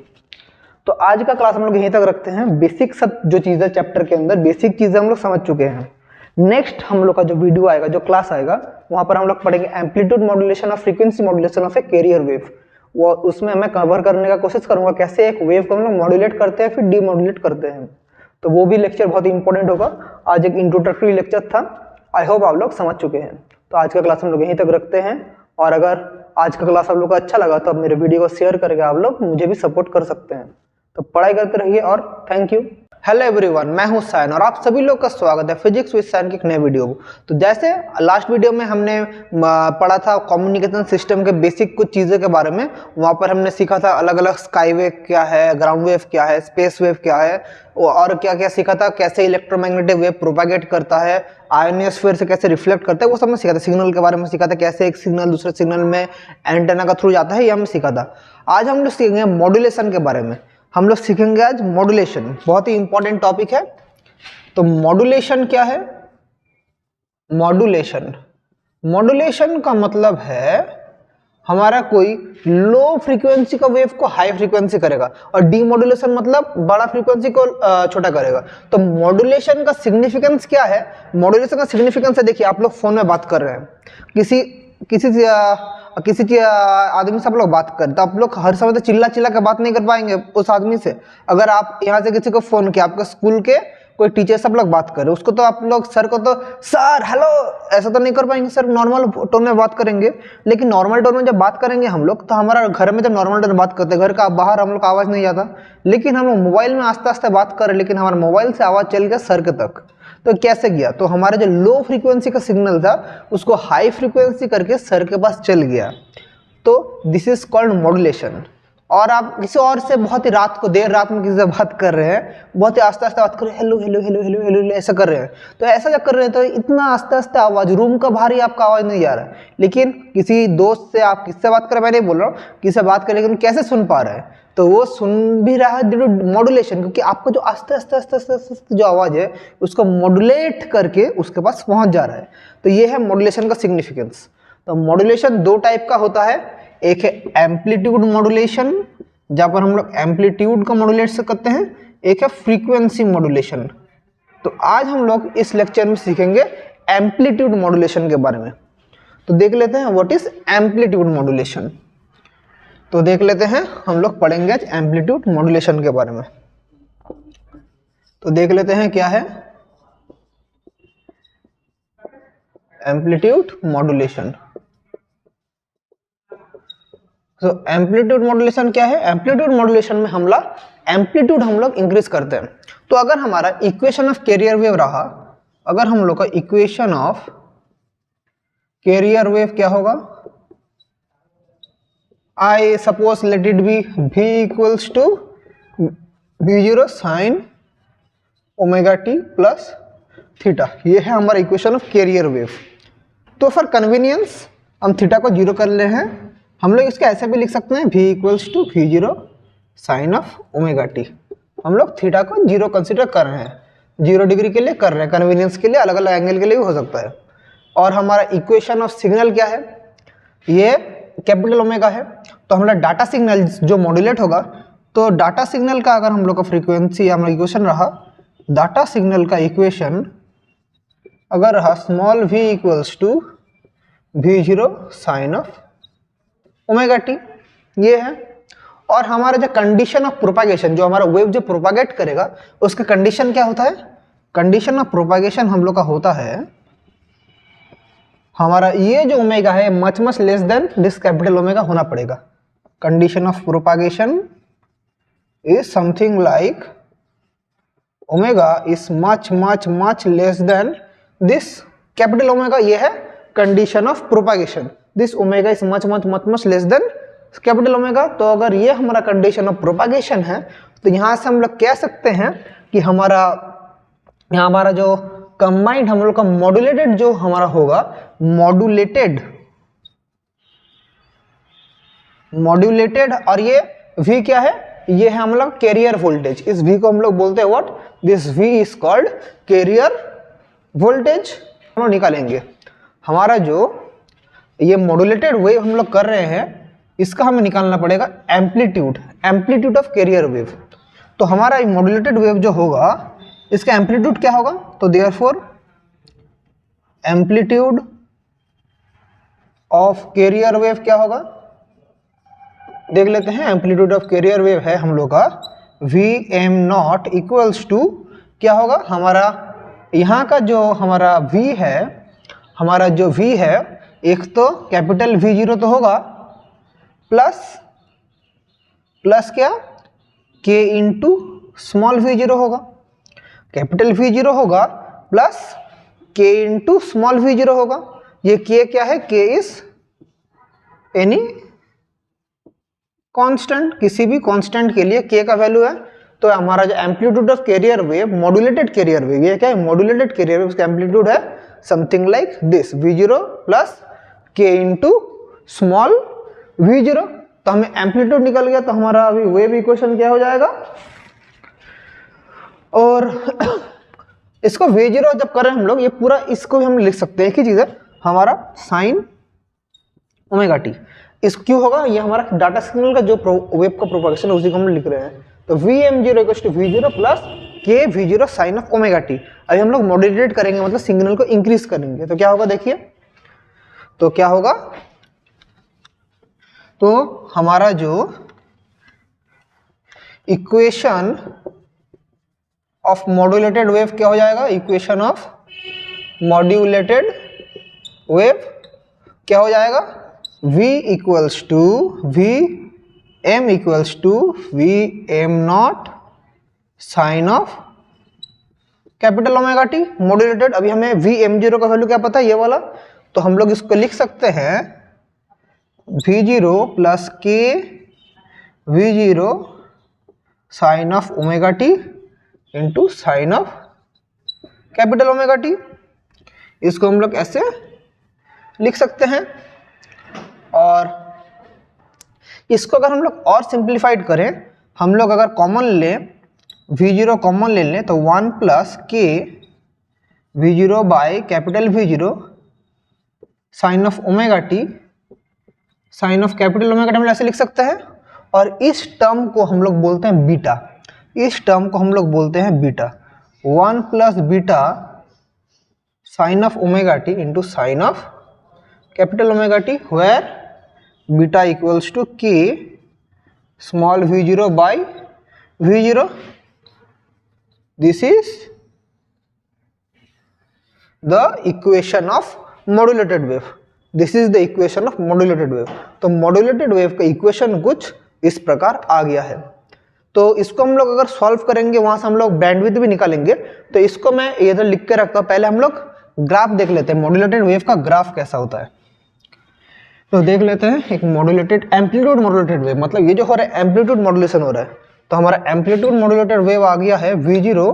तो आज का क्लास हम लोग यहीं तक रखते हैं। बेसिक सब जो चीज़ें चैप्टर के अंदर बेसिक चीज़ें हम लोग समझ चुके हैं। नेक्स्ट हम लोग का जो वीडियो आएगा, जो क्लास आएगा, वहाँ पर हम लोग पढ़ेंगे एम्पलीट्यूड मॉड्यूलेशन और frequency modulation of A carrier wave. वो उसमें मैं कवर करने का कोशिश करूंगा कैसे एक वेव को हम लोग मॉड्यूलेट करते हैं फिर डीमॉड्यूलेट करते हैं। तो वो भी लेक्चर बहुत इंपॉर्टेंट होगा। आज एक इंट्रोडक्टरी लेक्चर था, आई होप आप लोग समझ चुके हैं। तो आज का क्लास हम लोग यहीं तक रखते हैं, और अगर आज का क्लास आप लोग को अच्छा लगा तो आप मेरे वीडियो को शेयर करके आप लोग मुझे भी सपोर्ट कर सकते हैं। तो पढ़ाई करते रहिए और थैंक यू। हेलो एवरीवन, मैं हूं सायन और आप सभी लोग का स्वागत है फिजिक्स विद सायन के एक नए वीडियो। तो जैसे लास्ट वीडियो में हमने पढ़ा था कम्युनिकेशन सिस्टम के बेसिक कुछ चीज़ों के बारे में, वहाँ पर हमने सीखा था अलग अलग स्काई वेव क्या है, ग्राउंड वेव क्या है, स्पेस वेव क्या है, और क्या क्या सीखा था, कैसे इलेक्ट्रोमैग्नेटिक वेव प्रोपागेट करता है, आयोनोस्फीयर से कैसे रिफ्लेक्ट करता है, वो सब हमने सीखा था। सिग्नल के बारे में सीखा था, कैसे एक सिग्नल दूसरे सिग्नल में एंटेना का थ्रू जाता है, ये हमने सीखा था। आज हम लोग सीखेंगे मॉड्यूलेशन के बारे में। हम लोग सीखेंगे आज मॉड्यूलेशन, बहुत ही इंपॉर्टेंट टॉपिक है। तो मॉड्यूलेशन क्या है? मॉड्यूलेशन, मॉड्यूलेशन का मतलब है हमारा कोई लो फ्रीक्वेंसी का वेव को हाई फ्रीक्वेंसी करेगा, और डीमॉड्यूलेशन मतलब बड़ा फ्रीक्वेंसी को छोटा करेगा। तो मॉड्यूलेशन का सिग्निफिकेंस क्या है? मॉड्यूलेशन का सिग्निफिकेंस है, देखिए आप लोग फोन में बात कर रहे हैं, किसी आदमी से आप लोग बात करें, तो आप लोग हर समय तो चिल्ला चिल्ला के बात नहीं कर पाएंगे उस आदमी से। अगर आप यहाँ से किसी को फोन किया, आपके स्कूल के कोई टीचर से आप लोग बात करें, उसको तो आप लोग सर को तो सर हेलो ऐसा तो नहीं कर पाएंगे, सर नॉर्मल टोन में बात करेंगे। लेकिन नॉर्मल टोन में जब बात करेंगे हम लोग, तो हमारा घर में जब नॉर्मल टोन में बात करते हैं, घर का बाहर हम लोग का आवाज़ नहीं जाता, लेकिन हम लोग मोबाइल में आस्ते आस्ते बात कर रहे, लेकिन हमारा मोबाइल से आवाज़ चल गया सर के तक। तो कैसे गया? तो हमारा जो लो फ्रीक्वेंसी का सिग्नल था उसको हाई फ्रीक्वेंसी करके सर के पास चल गया। तो दिस इज कॉल्ड मॉड्यूलेशन। और आप किसी और से बहुत ही रात को, देर रात में किसी से बात कर रहे हैं, बहुत ही आस्ते आस्ते बात कर रहे हैं, hello hello hello hello hello ऐसा कर रहे हैं, तो ऐसा जब कर रहे हैं तो इतना आस्ते आस्ते आवाज़, रूम का बाहर ही आपका आवाज़ नहीं जा रहा है। लेकिन किसी दोस्त से आप किससे बात कर रहे हैं, मैं नहीं बोल रहा हूँ किसी से बात कर, लेकिन कैसे सुन पा रहे हैं? तो वो सुन भी रहा है ड्यू टू मॉड्यूलेशन, क्योंकि आपको जो आस्ते आस्ते आस्ते आस्ते आस्ते जो आवाज़ है उसको मॉड्यूलेट करके उसके पास पहुँच जा रहा है। तो ये है मॉड्यूलेशन का सिग्निफिकेंस। तो मॉड्यूलेशन दो टाइप का होता है, एक है एम्पलीट्यूड मॉड्यूलेशन, जहाँ पर हम लोग एम्पलीट्यूड का मॉड्यूलेट करते हैं, एक है फ्रीक्वेंसी मॉड्यूलेशन। तो आज हम लोग इस लेक्चर में सीखेंगे एम्पलीट्यूड मॉड्यूलेशन के बारे में। तो देख लेते हैं व्हाट इज एम्पलीट्यूड मॉड्यूलेशन। तो देख लेते हैं, हम लोग पढ़ेंगे आज एम्पलीट्यूड मॉड्यूलेशन के बारे में। तो देख लेते हैं क्या है एम्पलीट्यूड मॉड्यूलेशन। तो एम्पलीट्यूड मॉड्यूलेशन क्या है? एम्पलीट्यूड मॉड्यूलेशन में एम्पलीट्यूड हम लोग इंक्रीज करते हैं। तो अगर हमारा इक्वेशन ऑफ कैरियर वेव रहा, अगर हम लोग का इक्वेशन ऑफ कैरियर वेव क्या होगा? I suppose let it be v equals to v0 sine omega T plus theta. ये है हमारा इक्वेशन ऑफ कैरियर वेव। तो फॉर कन्वीनियंस हम थीटा को जीरो कर ले हैं, हम लोग इसको ऐसे भी लिख सकते हैं v equals to v0 sine of omega T. हम लोग थीटा को जीरो कंसिडर कर रहे हैं, 0 डिग्री के लिए कर रहे हैं, कन्वीनियंस के लिए, अलग अलग एंगल के लिए भी हो सकता है। और हमारा इक्वेशन ऑफ सिग्नल क्या है, ये कैपिटल ओमेगा है। तो हमारा डाटा सिग्नल जो मॉड्यूलेट होगा, तो डाटा सिग्नल का अगर हम लोग का फ्रीक्वेंसी हमारा इक्वेशन रहा, डाटा सिग्नल का इक्वेशन अगर रहा small v equals to v0 sine of omega T, ये है। और हमारा जो कंडीशन ऑफ प्रोपागेशन, जो हमारा वेव जो प्रोपागेट करेगा उसका कंडीशन क्या होता है, कंडीशन ऑफ प्रोपागेशन हम लोग का होता है हमारा ये जो ओमेगा है much much less than this capital omega होना पड़ेगा। Condition of propagation is something like omega is much much much less than this capital omega. ये है condition of propagation, this omega is much much much much less than capital omega. तो अगर ये हमारा condition of propagation है, तो यहाँ से हम लोग कह सकते हैं कि हमारा यहाँ हमारा जो कंबाइंड हम लोग का मॉड्यूलेटेड जो हमारा होगा, मॉड्यूलेटेड और ये V क्या है, ये है हम लोग कैरियर वोल्टेज। इस V को हम लोग बोलते हैं what, this V is called carrier voltage. हम लोग निकालेंगे हमारा जो ये मॉड्यूलेटेड वेव हम लोग कर रहे हैं, इसका हमें निकालना पड़ेगा एम्पलीट्यूड ऑफ कैरियर वेव। तो हमारा मॉड्यूलेटेड वेव जो होगा, इसका एम्पलीट्यूड क्या होगा, तो therefore amplitude of carrier wave क्या होगा, देख लेते हैं। एम्पलीट्यूड ऑफ कैरियर वेव है हम लोग का Vm0 इक्वल्स टू क्या होगा, हमारा यहाँ का जो हमारा V है, हमारा जो V है, एक तो कैपिटल V0 तो होगा, प्लस क्या K इंटू स्मॉल V0 होगा। कैपिटल V0 होगा plus K into small V0 होगा। ये K क्या है, K इज एनी कांस्टेंट, किसी भी कांस्टेंट के लिए K का वैल्यू है। तो हमारा जो amplitude of carrier wave, modulated carrier wave, ये क्या है, मॉड्यूलेटेड कैरियर वेव, उसका एम्पलीट्यूड है something like this V0 plus K into small V0। तो हमें एम्पलीट्यूड निकल गया, तो हमारा अभी वेव इक्वेशन क्या हो जाएगा। और इसको V0 जब कर रहे हैं हम लोग, ये पूरा इसको भी हम लिख सकते हैं, एक ही चीज है हमारा साइन ओमेगा टी। इस क्यों होगा, ये हमारा डाटा सिग्नल का जो वेव का प्रोपगेशन है उसी को हम लिख रहे हैं। तो Vm0 equals to V0 plus K V0 sine of omega T. अभी हम लोग मॉड्यूलेट करेंगे, मतलब सिग्नल को इंक्रीज करेंगे। तो क्या होगा देखिए, तो क्या होगा, तो हमारा जो इक्वेशन ऑफ मॉड्यूलेटेड वेव क्या हो जाएगा, इक्वेशन ऑफ मॉड्यूलेटेड वेव क्या हो जाएगा, V equals to Vm equals to Vm0 sine of capital omega T modulated. अभी हमें Vm0 का वैल्यू क्या पता है, ये वाला, तो हम लोग इसको लिख सकते हैं V0 plus K V0 sine of omega T into sine of capital omega T. इसको हम लोग ऐसे लिख सकते हैं। और इसको अगर हम लोग और सिंप्लीफाइड करें, हम लोग अगर कॉमन लें, V0 कॉमन ले लें, तो 1 plus K V0 by capital V0 sine of omega T, sine of capital omega T हम ऐसे लिख सकते हैं। और इस टर्म को हम लोग बोलते हैं बीटा, इस टर्म को हम लोग बोलते हैं beta. 1 plus beta sine of omega T into sine of capital omega T, where beta equals to K small V0 by V0। This is the equation of modulated wave, this is the equation of modulated wave. तो modulated wave का equation कुछ इस प्रकार आ गया है। तो इसको हम लोग अगर सॉल्व करेंगे, वहां से हम लोग बैंडविड्थ भी निकालेंगे। तो इसको मैं इधर लिख के रखता हूं, पहले हम लोग ग्राफ देख लेते हैं, मॉड्यूलेटेड वेव का ग्राफ कैसा होता है। तो देख लेते हैं एक मॉड्यूलेटेड एम्पलीट्यूड मॉड्यूलेटेड वेव, मतलब ये जो हो रहा है एम्पलीट्यूड मॉड्यूलेशन हो रहा है, तो हमारा एम्पलीट्यूड मॉड्यूलेटेड वेव आ गया है V0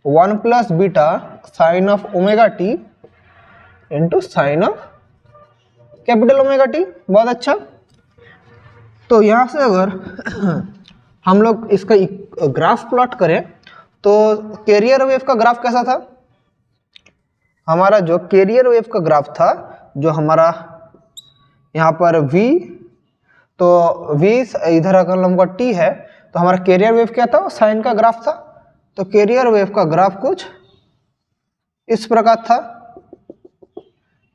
1 plus beta sine of omega T into sine of capital omega T. बहुत अच्छा। तो यहाँ से अगर हम लोग इसका ग्राफ प्लॉट करें तो कैरियर वेव का ग्राफ कैसा था, हमारा जो कैरियर वेव का ग्राफ था, जो हमारा यहाँ पर v, तो v इधर अगर हमका t है तो हमारा कैरियर वेव क्या था, साइन का ग्राफ था। तो कैरियर वेव का ग्राफ कुछ इस प्रकार था,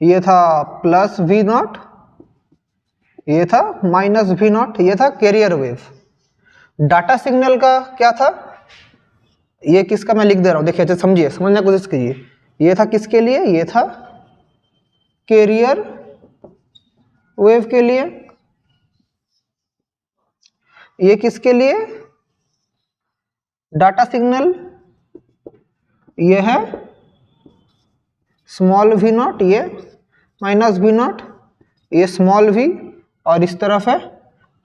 ये था प्लस v नॉट, ये था माइनस v नॉट, ये था कैरियर वेव। डाटा सिग्नल का क्या था, ये किसका मैं लिख दे रहा हूँ, देखिए अच्छा समझिए, समझने की कोशिश कीजिए। ये था किसके लिए, ये था कैरियर वेव के लिए, ये किसके लिए, डाटा सिग्नल, ये है स्मॉल v नॉट, ये माइनस v नॉट, ये स्मॉल v, और इस तरफ है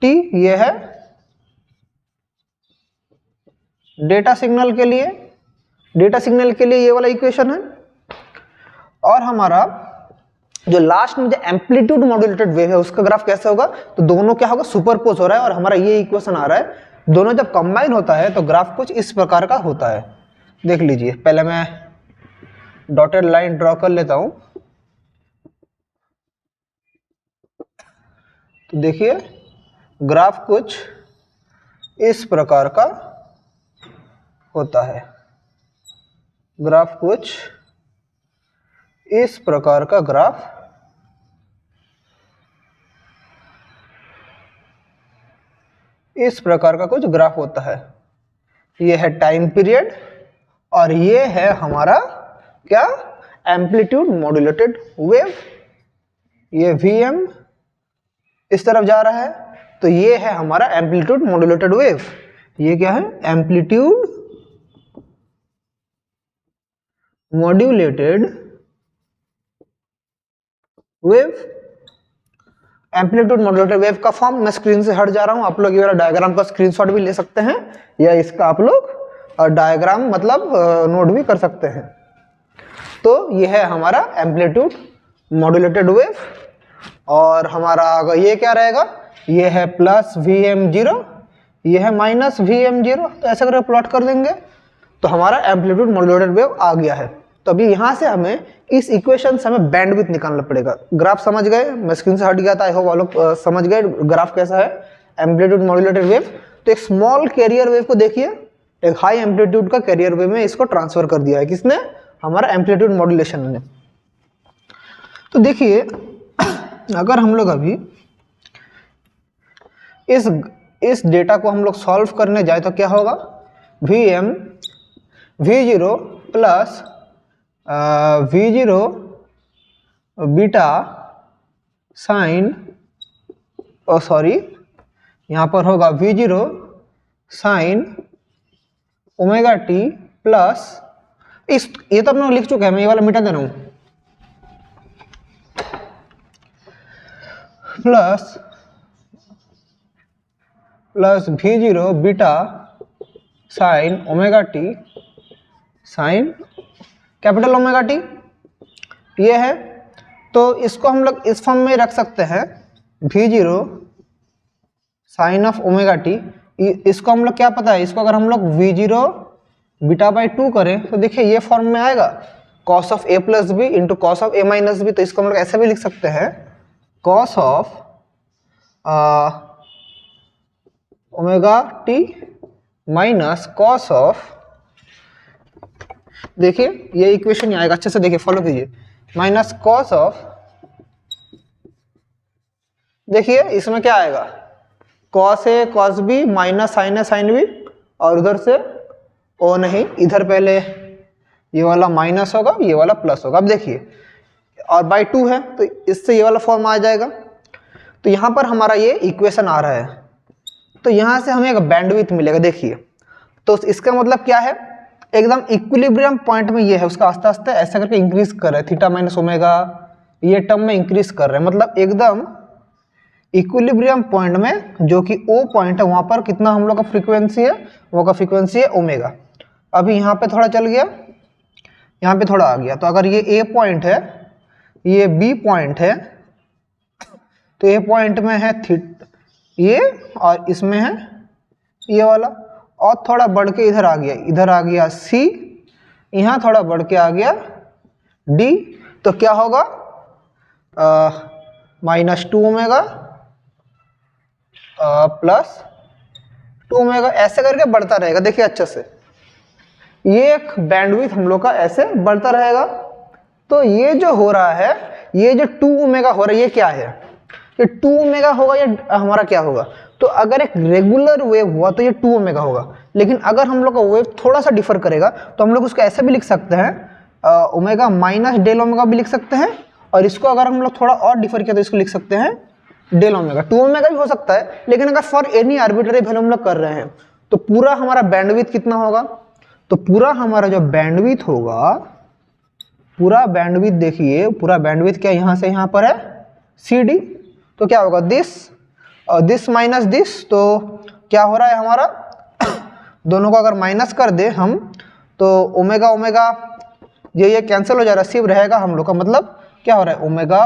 t, ये है डेटा सिग्नल के लिए। डेटा सिग्नल के लिए ये वाला इक्वेशन है। और हमारा जो लास्ट में जो एम्पलीट्यूड मॉड्यूलेटेड वेव है उसका ग्राफ कैसे होगा, तो दोनों क्या होगा, सुपरपोज हो रहा है और हमारा ये इक्वेशन आ रहा है। दोनों जब कंबाइन होता है तो ग्राफ कुछ इस प्रकार का होता है। देख लीजिए, पहले मैं डॉटेड लाइन ड्रॉ कर लेता हूं। तो देखिए ग्राफ कुछ इस प्रकार का होता है, ग्राफ कुछ इस प्रकार का ग्राफ इस प्रकार का कुछ ग्राफ होता है। ये है टाइम पीरियड और ये है हमारा क्या, एम्पलीट्यूड मॉड्यूलेटेड वेव। ये Vm इस तरफ जा रहा है, तो ये है हमारा एम्पलीट्यूड मॉड्यूलेटेड वेव। ये क्या है, amplitude modulated wave. Amplitude modulated wave का फॉर्म मैं स्क्रीन से हट जा रहा हूं, आप लोग ये वाला डायग्राम का स्क्रीनशॉट भी ले सकते हैं, या इसका आप लोग डायग्राम मतलब नोट भी कर सकते हैं। तो ये है हमारा एम्पलीट्यूड मॉड्यूलेटेड वेव। और हमारा ये क्या रहेगा, ये है प्लस Vm0, ये है माइनस Vm0। तो ऐसा करके प्लॉट कर देंगे तो हमारा एम्पलीट्यूड मॉड्यूलेटेड वेव आ गया है। तो अभी यहाँ से हमें इस इक्वेशन से हमें बैंडविड्थ निकालना पड़ेगा। ग्राफ समझ गए, मैं स्क्रीन से हट गया था, आई होप आप लोग समझ गए ग्राफ कैसा है, एम्पलीट्यूड मॉड्यूलेटेड वेव। तो एक स्मॉल कैरियर वेव को देखिए, एक हाई एम्पलीट्यूड का कैरियर वेव में इसको ट्रांसफर कर दिया है, किसने, हमारा एम्पलीट्यूड मॉड्यूलेशन ने। तो देखिए अगर हम लोग अभी इस डेटा को हम लोग सॉल्व करने जाए तो क्या होगा, V0 plus V0 beta sign, sorry यहाँ पर होगा V0 sine omega T plus, ये तो अपने लिख चुके हैं, मैं ये वाला मिटा दे रहा हूँ, plus V0 beta sine omega T sine capital omega T, ये है। तो इसको हम लोग इस फॉर्म में रख सकते हैं, V0 sine of omega T. इसको हम लोग क्या पता है, इसको अगर हम लोग V0 बीटा बाई 2 करें तो देखिए ये फॉर्म में आएगा, cos of a plus B into cos of a minus B. तो इसको हम लोग ऐसे भी लिख सकते हैं, cos of omega T minus cos of, देखिए ये इक्वेशन आएगा, अच्छे से देखिए, फॉलो कीजिए, माइनस कॉस ऑफ, देखिए इसमें क्या आएगा, cos A cos B minus sign A sine B, और उधर से ओ नहीं, इधर पहले ये वाला माइनस होगा, ये वाला प्लस होगा। अब देखिए और बाई 2 है तो इससे ये वाला फॉर्म आ जाएगा। तो यहाँ पर हमारा ये इक्वेशन आ रहा है, तो यहाँ से हमें एक बैंडविड्थ मिलेगा। देखिए तो इसका मतलब क्या है, एकदम इक्विलिब्रियम पॉइंट में ये है, उसका आस्ते आस्ते ऐसा करके इंक्रीज कर रहा है, थीटा माइनस ओमेगा, ये टर्म में इंक्रीज कर रहे हैं, मतलब एकदम इक्विलिब्रियम पॉइंट में जो कि ओ पॉइंट है वहां पर कितना हम लोग का फ्रीक्वेंसी है, वो का फ्रीक्वेंसी है ओमेगा। अभी यहाँ पे थोड़ा चल गया, यहाँ पे थोड़ा आ गया, तो अगर ये ए पॉइंट है, ये बी पॉइंट है, तो ए पॉइंट में है ये और इसमें है ये वाला, और थोड़ा बढ़ के इधर आ गया सी, यहाँ थोड़ा बढ़ के आ गया डी, तो क्या होगा -2 ओमेगा प्लस 2 ओमेगा, ऐसे करके बढ़ता रहेगा। देखिए अच्छे से, ये एक बैंडविड्थ हम लोग का ऐसे बढ़ता रहेगा। तो ये जो हो रहा है, ये जो 2 ओमेगा हो रहा है, ये क्या है, ये 2 ओमेगा होगा, ये हमारा क्या होगा, तो अगर एक रेगुलर वेव हुआ तो ये 2 ओमेगा होगा। लेकिन अगर हम लोग का वेव थोड़ा सा डिफर करेगा तो हम लोग उसको ऐसे भी लिख सकते हैं, ओमेगा माइनस डेल ओमेगा भी लिख सकते हैं, और इसको अगर हम लोग थोड़ा और डिफर किया तो इसको लिख सकते हैं डेल ओमेगा। 2 ओमेगा भी हो सकता है, लेकिन अगर फॉर एनी आर्बिट्ररी वैल्यू हम लोग कर रहे हैं तो पूरा हमारा बैंडविड्थ कितना होगा, तो पूरा हमारा जो बैंडविड्थ होगा, पूरा बैंडविड्थ देखिए, पूरा बैंडविड्थ क्या यहाँ से यहाँ पर है सी डी, तो क्या होगा दिस और दिस माइनस दिस, तो क्या हो रहा है हमारा, दोनों को अगर माइनस कर दे हम तो ओमेगा ओमेगा ये कैंसिल हो जा रहा है, सिर्फ रहेगा हम लोग का, मतलब क्या हो रहा है omega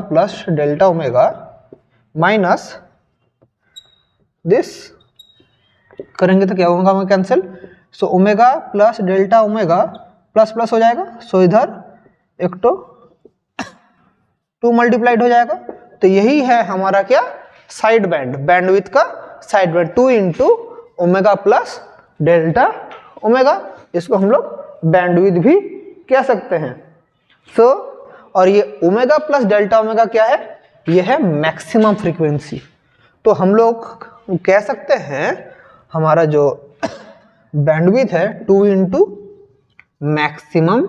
plus delta omega minus this, करेंगे तो क्या होगा cancel, so omega plus delta omega plus plus हो जाएगा, सो इधर एक तो 2 मल्टीप्लाइड हो जाएगा। तो यही है हमारा क्या साइड बैंड, बैंडविड्थ का side band 2 into omega plus delta omega, इसको हम लोग बैंडविड्थ भी कह सकते हैं। सो और ये ओमेगा प्लस डेल्टा ओमेगा क्या है, ये है मैक्सिमम फ्रीक्वेंसी। तो हम लोग कह सकते हैं हमारा जो बैंडविड्थ है 2 इंटू मैक्सिमम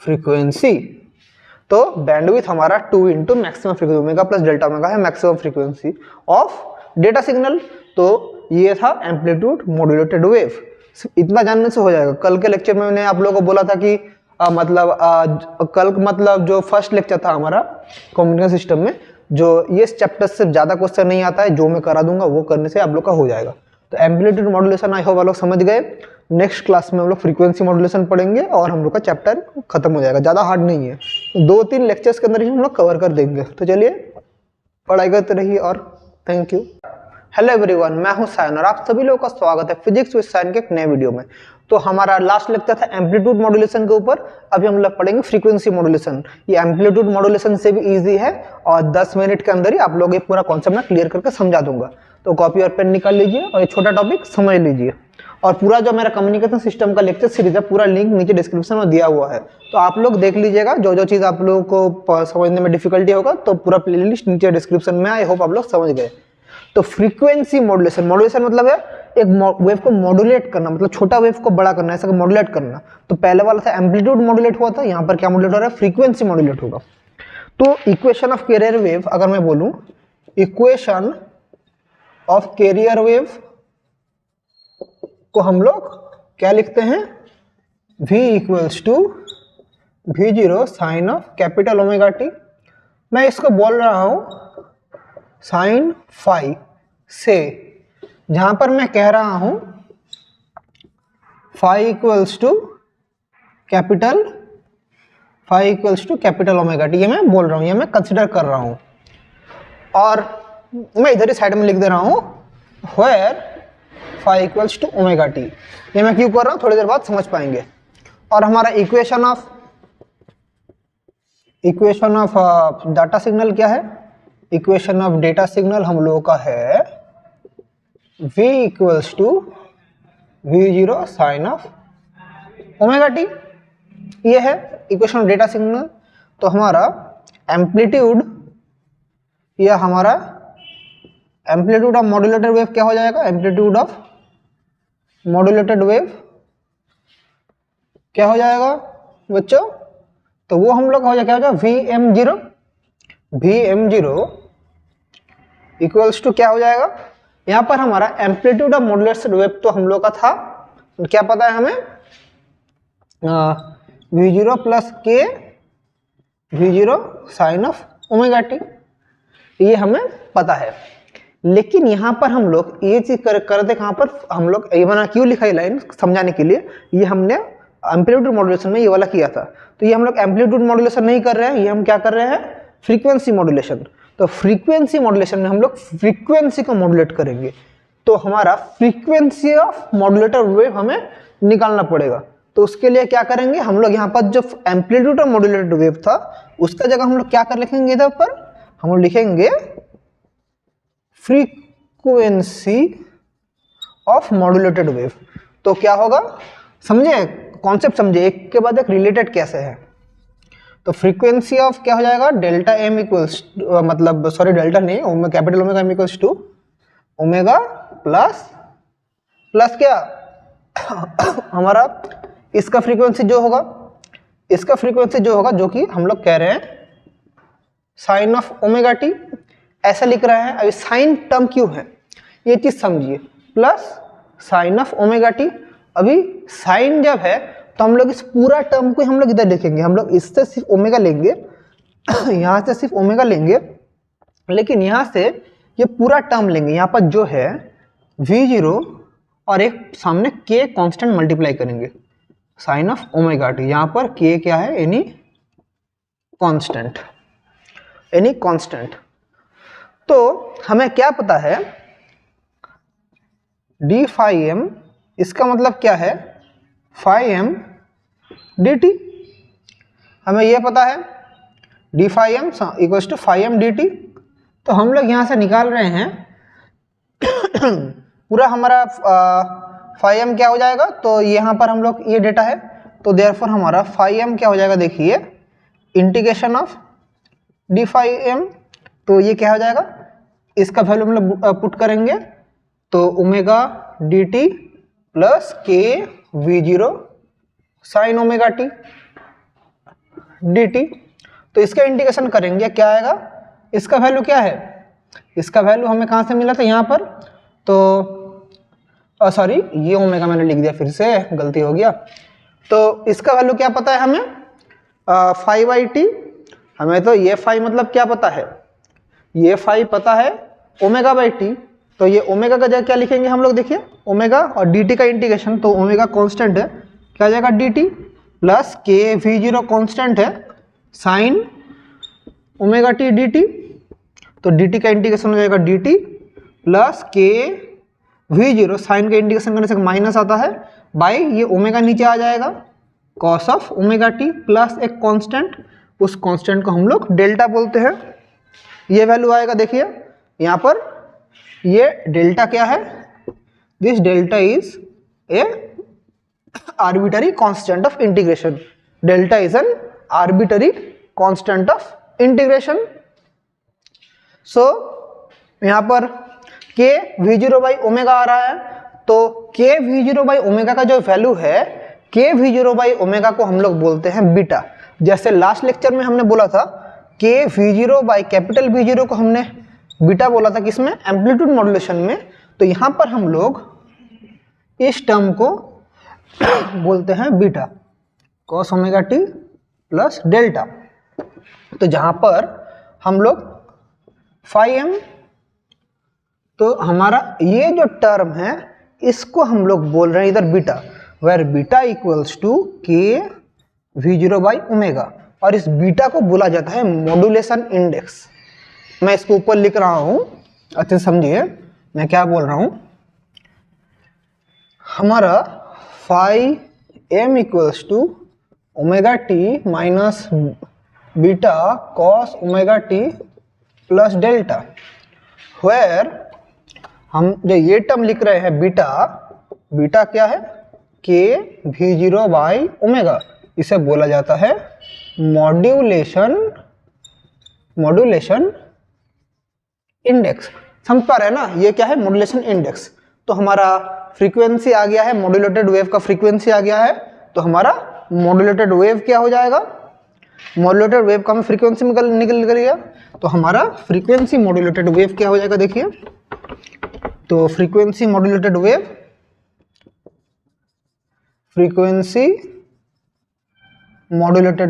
फ्रीक्वेंसी, तो बैंडविड्थ हमारा 2 into maximum frequency, omega plus delta omega है maximum frequency of data signal. तो ये था एम्पलीट्यूड मॉड्यूलेटेड वेव। इतना जानने से हो जाएगा। कल के लेक्चर में मैंने आप लोगों को बोला था कि कल जो फर्स्ट लेक्चर था हमारा कम्युनिकेशन सिस्टम में, जो ये चैप्टर से ज़्यादा क्वेश्चन नहीं आता है, जो मैं करा दूंगा वो करने से आप लोग का हो जाएगा। तो एम्पलीट्यूड मॉड्यूलेशन आई होप आप लोग समझ गए। नेक्स्ट क्लास में हम लोग फ्रीक्वेंसी मॉड्यूलेशन पढ़ेंगे और हम लोग का चैप्टर खत्म हो जाएगा। ज़्यादा हार्ड नहीं है, 2-3 लेक्चर्स के अंदर ही हम लोग कवर कर देंगे। तो चलिए पढ़ाई करते रहिए और थैंक यू। हेलो एवरीवन, मैं हूं सायन और आप सभी लोगों का स्वागत है फिजिक्स विद सायन के एक नए वीडियो में। तो हमारा लास्ट लेक्चर था एम्पलीट्यूड मॉड्यूलेशन के ऊपर, अभी हम लोग पढ़ेंगे फ्रीक्वेंसी मॉड्यूलेशन। ये एम्पलीट्यूड मॉड्यूलेशन से भी इजी है और 10 मिनट के अंदर ही आप लोग ये पूरा कॉन्सेप्ट में क्लियर करके समझा दूंगा। तो कॉपी और पेन निकाल लीजिए और ये छोटा टॉपिक समझ लीजिए। और पूरा जो मेरा कम्युनिकेशन सिस्टम का लेक्चर सीरीज है, पूरा लिंक नीचे डिस्क्रिप्शन में दिया हुआ है, तो आप लोग देख लीजिएगा। जो जो चीज़ आप लोगों को समझने में डिफिकल्टी होगा तो पूरा प्लेलिस्ट नीचे डिस्क्रिप्शन में, आई होप आप लोग समझ गए। तो फ्रीक्वेंसी मॉड्यूलेशन, मॉड्यूलेशन मतलब है एक वेव को मॉड्यूलेट करना, मतलब छोटा वेव को बड़ा करना, ऐसा मॉड्यूलेट करना। तो पहले वाला था एम्पलीट्यूड मॉड्यूलेट हुआ था, यहाँ पर क्या मॉड्यूलेट हो रहा है, फ्रीक्वेंसी मॉड्यूलेट होगा। तो इक्वेशन ऑफ कैरियर वेव अगर मैं बोलूं, इक्वेशन ऑफ कैरियर वेव को हम लोग क्या लिखते हैं, v equals to v0 sine of capital omega T. मैं इसको बोल रहा हूं साइन फाई से, जहां पर मैं कह रहा हूं phi equals to capital omega T, ये मैं बोल रहा हूं, ये मैं कंसिडर कर रहा हूं। और मैं इधर ही साइड में लिख दे रहा हूं where phi equals to omega T. ये मैं क्यों कर रहा हूं, थोड़ी देर बाद समझ पाएंगे। और हमारा इक्वेशन ऑफ डाटा सिग्नल क्या है, इक्वेशन ऑफ डेटा सिग्नल हम लोगों का है v equals to v0 sine of omega T. ये है इक्वेशन ऑफ डेटा सिग्नल। तो हमारा एम्पलीट्यूड या हमारा एम्पलीट्यूड ऑफ मॉड्यूलेटेड वेव क्या हो जाएगा, एम्पलीट्यूड ऑफ मॉड्यूलेटेड वेव क्या हो जाएगा बच्चों, तो वो हम लोग हो जाएगा, क्या हो जाएगा, Vm0 इक्वल्स टू क्या हो जाएगा, यहाँ पर हमारा एम्पलीट्यूड ऑफ मॉड्यूलेटेड वेव तो हम लोग का था, क्या पता है हमें, V0 प्लस के v0 sine of omega T, ये हमें पता है। लेकिन यहाँ पर हम लोग ये चीज करते कहाँ पर, हम लोग ये बना क्यों लिखा है लाइन समझाने के लिए, ये हमने एम्पलीट्यूड मॉड्यूलेशन में ये वाला किया था। तो ये हम लोग एम्पलीट्यूड मॉड्यूलेशन नहीं कर रहे हैं, ये हम क्या कर रहे हैं, फ्रीक्वेंसी मॉड्यूलेशन। तो फ्रीक्वेंसी मॉड्यूलेशन में हम लोग फ्रीक्वेंसी को मॉड्यूलेट करेंगे, तो हमारा फ्रीक्वेंसी ऑफ मॉड्यूलेटेड वेव हमें निकालना पड़ेगा। तो उसके लिए क्या करेंगे हम लोग, यहाँ पर जो एम्पलीट्यूड ऑफ मॉड्यूलेटेड वेव था उसका जगह हम लोग क्या कर लिखेंगे, इधर पर हम लोग लिखेंगे फ्रीक्वेंसी ऑफ मॉड्यूलेटेड वेव। तो क्या होगा, समझे कॉन्सेप्ट, समझे एक के बाद एक रिलेटेड कैसे है। तो फ्रीक्वेंसी ऑफ क्या हो जाएगा, डेल्टा एम इक्वल्स, मतलब सॉरी डेल्टा नहीं, capital omega M equals to omega plus क्या हमारा इसका फ्रीक्वेंसी जो होगा, इसका फ्रीक्वेंसी जो होगा, जो कि हम लोग कह रहे हैं साइन ऑफ ओमेगा टी, ऐसा लिख रहे हैं। अभी साइन टर्म क्यों है ये चीज समझिए, plus sign of omega T. अभी साइन जब है तो हम लोग इस पूरा टर्म को हम लोग इधर लिखेंगे, हम लोग इससे सिर्फ ओमेगा लेंगे यहाँ से सिर्फ ओमेगा लेंगे, लेकिन यहाँ से ये पूरा टर्म लेंगे। यहाँ पर जो है v0 और एक सामने k कांस्टेंट मल्टीप्लाई करेंगे, साइन ऑफ ओमेगा टी। यहाँ पर k क्या है, एनी कांस्टेंट। तो हमें क्या पता है, डी फाई एम, इसका मतलब क्या है, फाई एम डी टी। हमें यह पता है D phi M equals to phi M D T. तो हम लोग यहाँ से निकाल रहे हैं पूरा हमारा फाई एम क्या हो जाएगा, तो यहाँ पर हम लोग ये डेटा है, तो देयरफॉर हमारा फाई एम क्या हो जाएगा, देखिए integration of D phi M. तो ये क्या हो जाएगा, इसका वैल्यू हम लोग पुट करेंगे, तो ओमेगा डी टी प्लस के v0 sine omega T D T. तो इसका इंटीग्रेशन करेंगे, क्या आएगा, इसका वैल्यू क्या है, इसका वैल्यू हमें कहाँ से मिला था यहाँ पर, तो सॉरी ये ओमेगा मैंने लिख दिया, फिर से गलती हो गया। तो इसका वैल्यू क्या पता है हमें, फाई बाई टी। हमें तो ये फाई मतलब क्या पता है, ये फाई पता है ओमेगा बाई टी। तो ये ओमेगा का जगह क्या लिखेंगे हम लोग, देखिए ओमेगा और डी टी का इंटीग्रेशन, तो ओमेगा कांस्टेंट है, क्या जाएगा डी टी प्लस के v0 कांस्टेंट है, sign omega T D T. तो डी टी का इंटीग्रेशन हो जाएगा डी टी प्लस के v0, साइन का इंटीग्रेशन करने से माइनस आता है, बाई ये ओमेगा नीचे आ जाएगा cos of omega T plus एक कांस्टेंट, उस कांस्टेंट को हम लोग डेल्टा बोलते हैं। ये वैल्यू आएगा, देखिए यहाँ पर ये डेल्टा क्या है, this delta is a arbitrary constant of integration. Delta is an arbitrary constant of integration. So यहाँ पर k v0 बाई ओमेगा आ रहा है, तो k v0 बाई ओमेगा का जो वैल्यू है, k v0 बाई ओमेगा को हम लोग बोलते हैं बीटा। जैसे लास्ट लेक्चर में हमने बोला था k v0 by capital v0 को हमने बीटा बोला था, किसमें, एम्पलीट्यूड मॉड्यूलेशन में। तो यहाँ पर हम लोग इस टर्म को बोलते हैं beta, cos omega T plus delta. तो जहाँ पर हम लोग फाई एम, तो हमारा ये जो टर्म है इसको हम लोग बोल रहे हैं इधर beta, where beta equals to K v0 by omega, और इस बीटा को बोला जाता है मॉड्यूलेशन इंडेक्स। मैं इसको ऊपर लिख रहा हूं, अच्छे से समझिए मैं क्या बोल रहा हूं। हमारा phi M equals to omega T minus beta cos omega T plus delta, where हम जो ये टर्म लिख रहे हैं बीटा, बीटा क्या है, के v0 बाई ओमेगा, इसे बोला जाता है मॉड्यूलेशन इंडेक्स। समझ पा रहे हैं ना, ये क्या है, मॉड्यूलेशन इंडेक्स। तो हमारा फ्रीक्वेंसी आ गया है, मॉड्यूलेटेड वेव का फ्रीक्वेंसी आ गया है, तो हमारा मॉड्यूलेटेड वेव क्या हो जाएगा, मॉड्यूलेटेड वेव का हमें फ्रीक्वेंसी निकल गया, तो हमारा फ्रीक्वेंसी मॉड्यूलेटेड वेव क्या हो जाएगा, देखिए। तो फ्रीक्वेंसी मॉड्यूलेटेड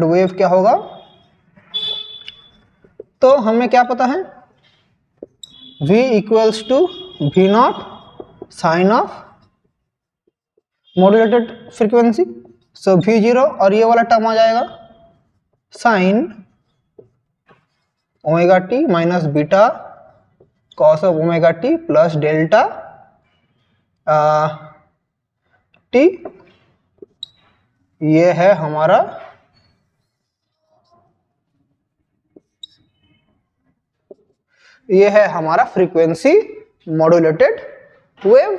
वेव क्या होगा, तो हमें क्या पता है, v equals to V naught sine of modulated frequency. So v0 और ये वाला टर्म आ जाएगा sine omega T minus beta cos of omega T plus delta T. ये है हमारा फ्रीक्वेंसी मॉड्यूलेटेड वेव।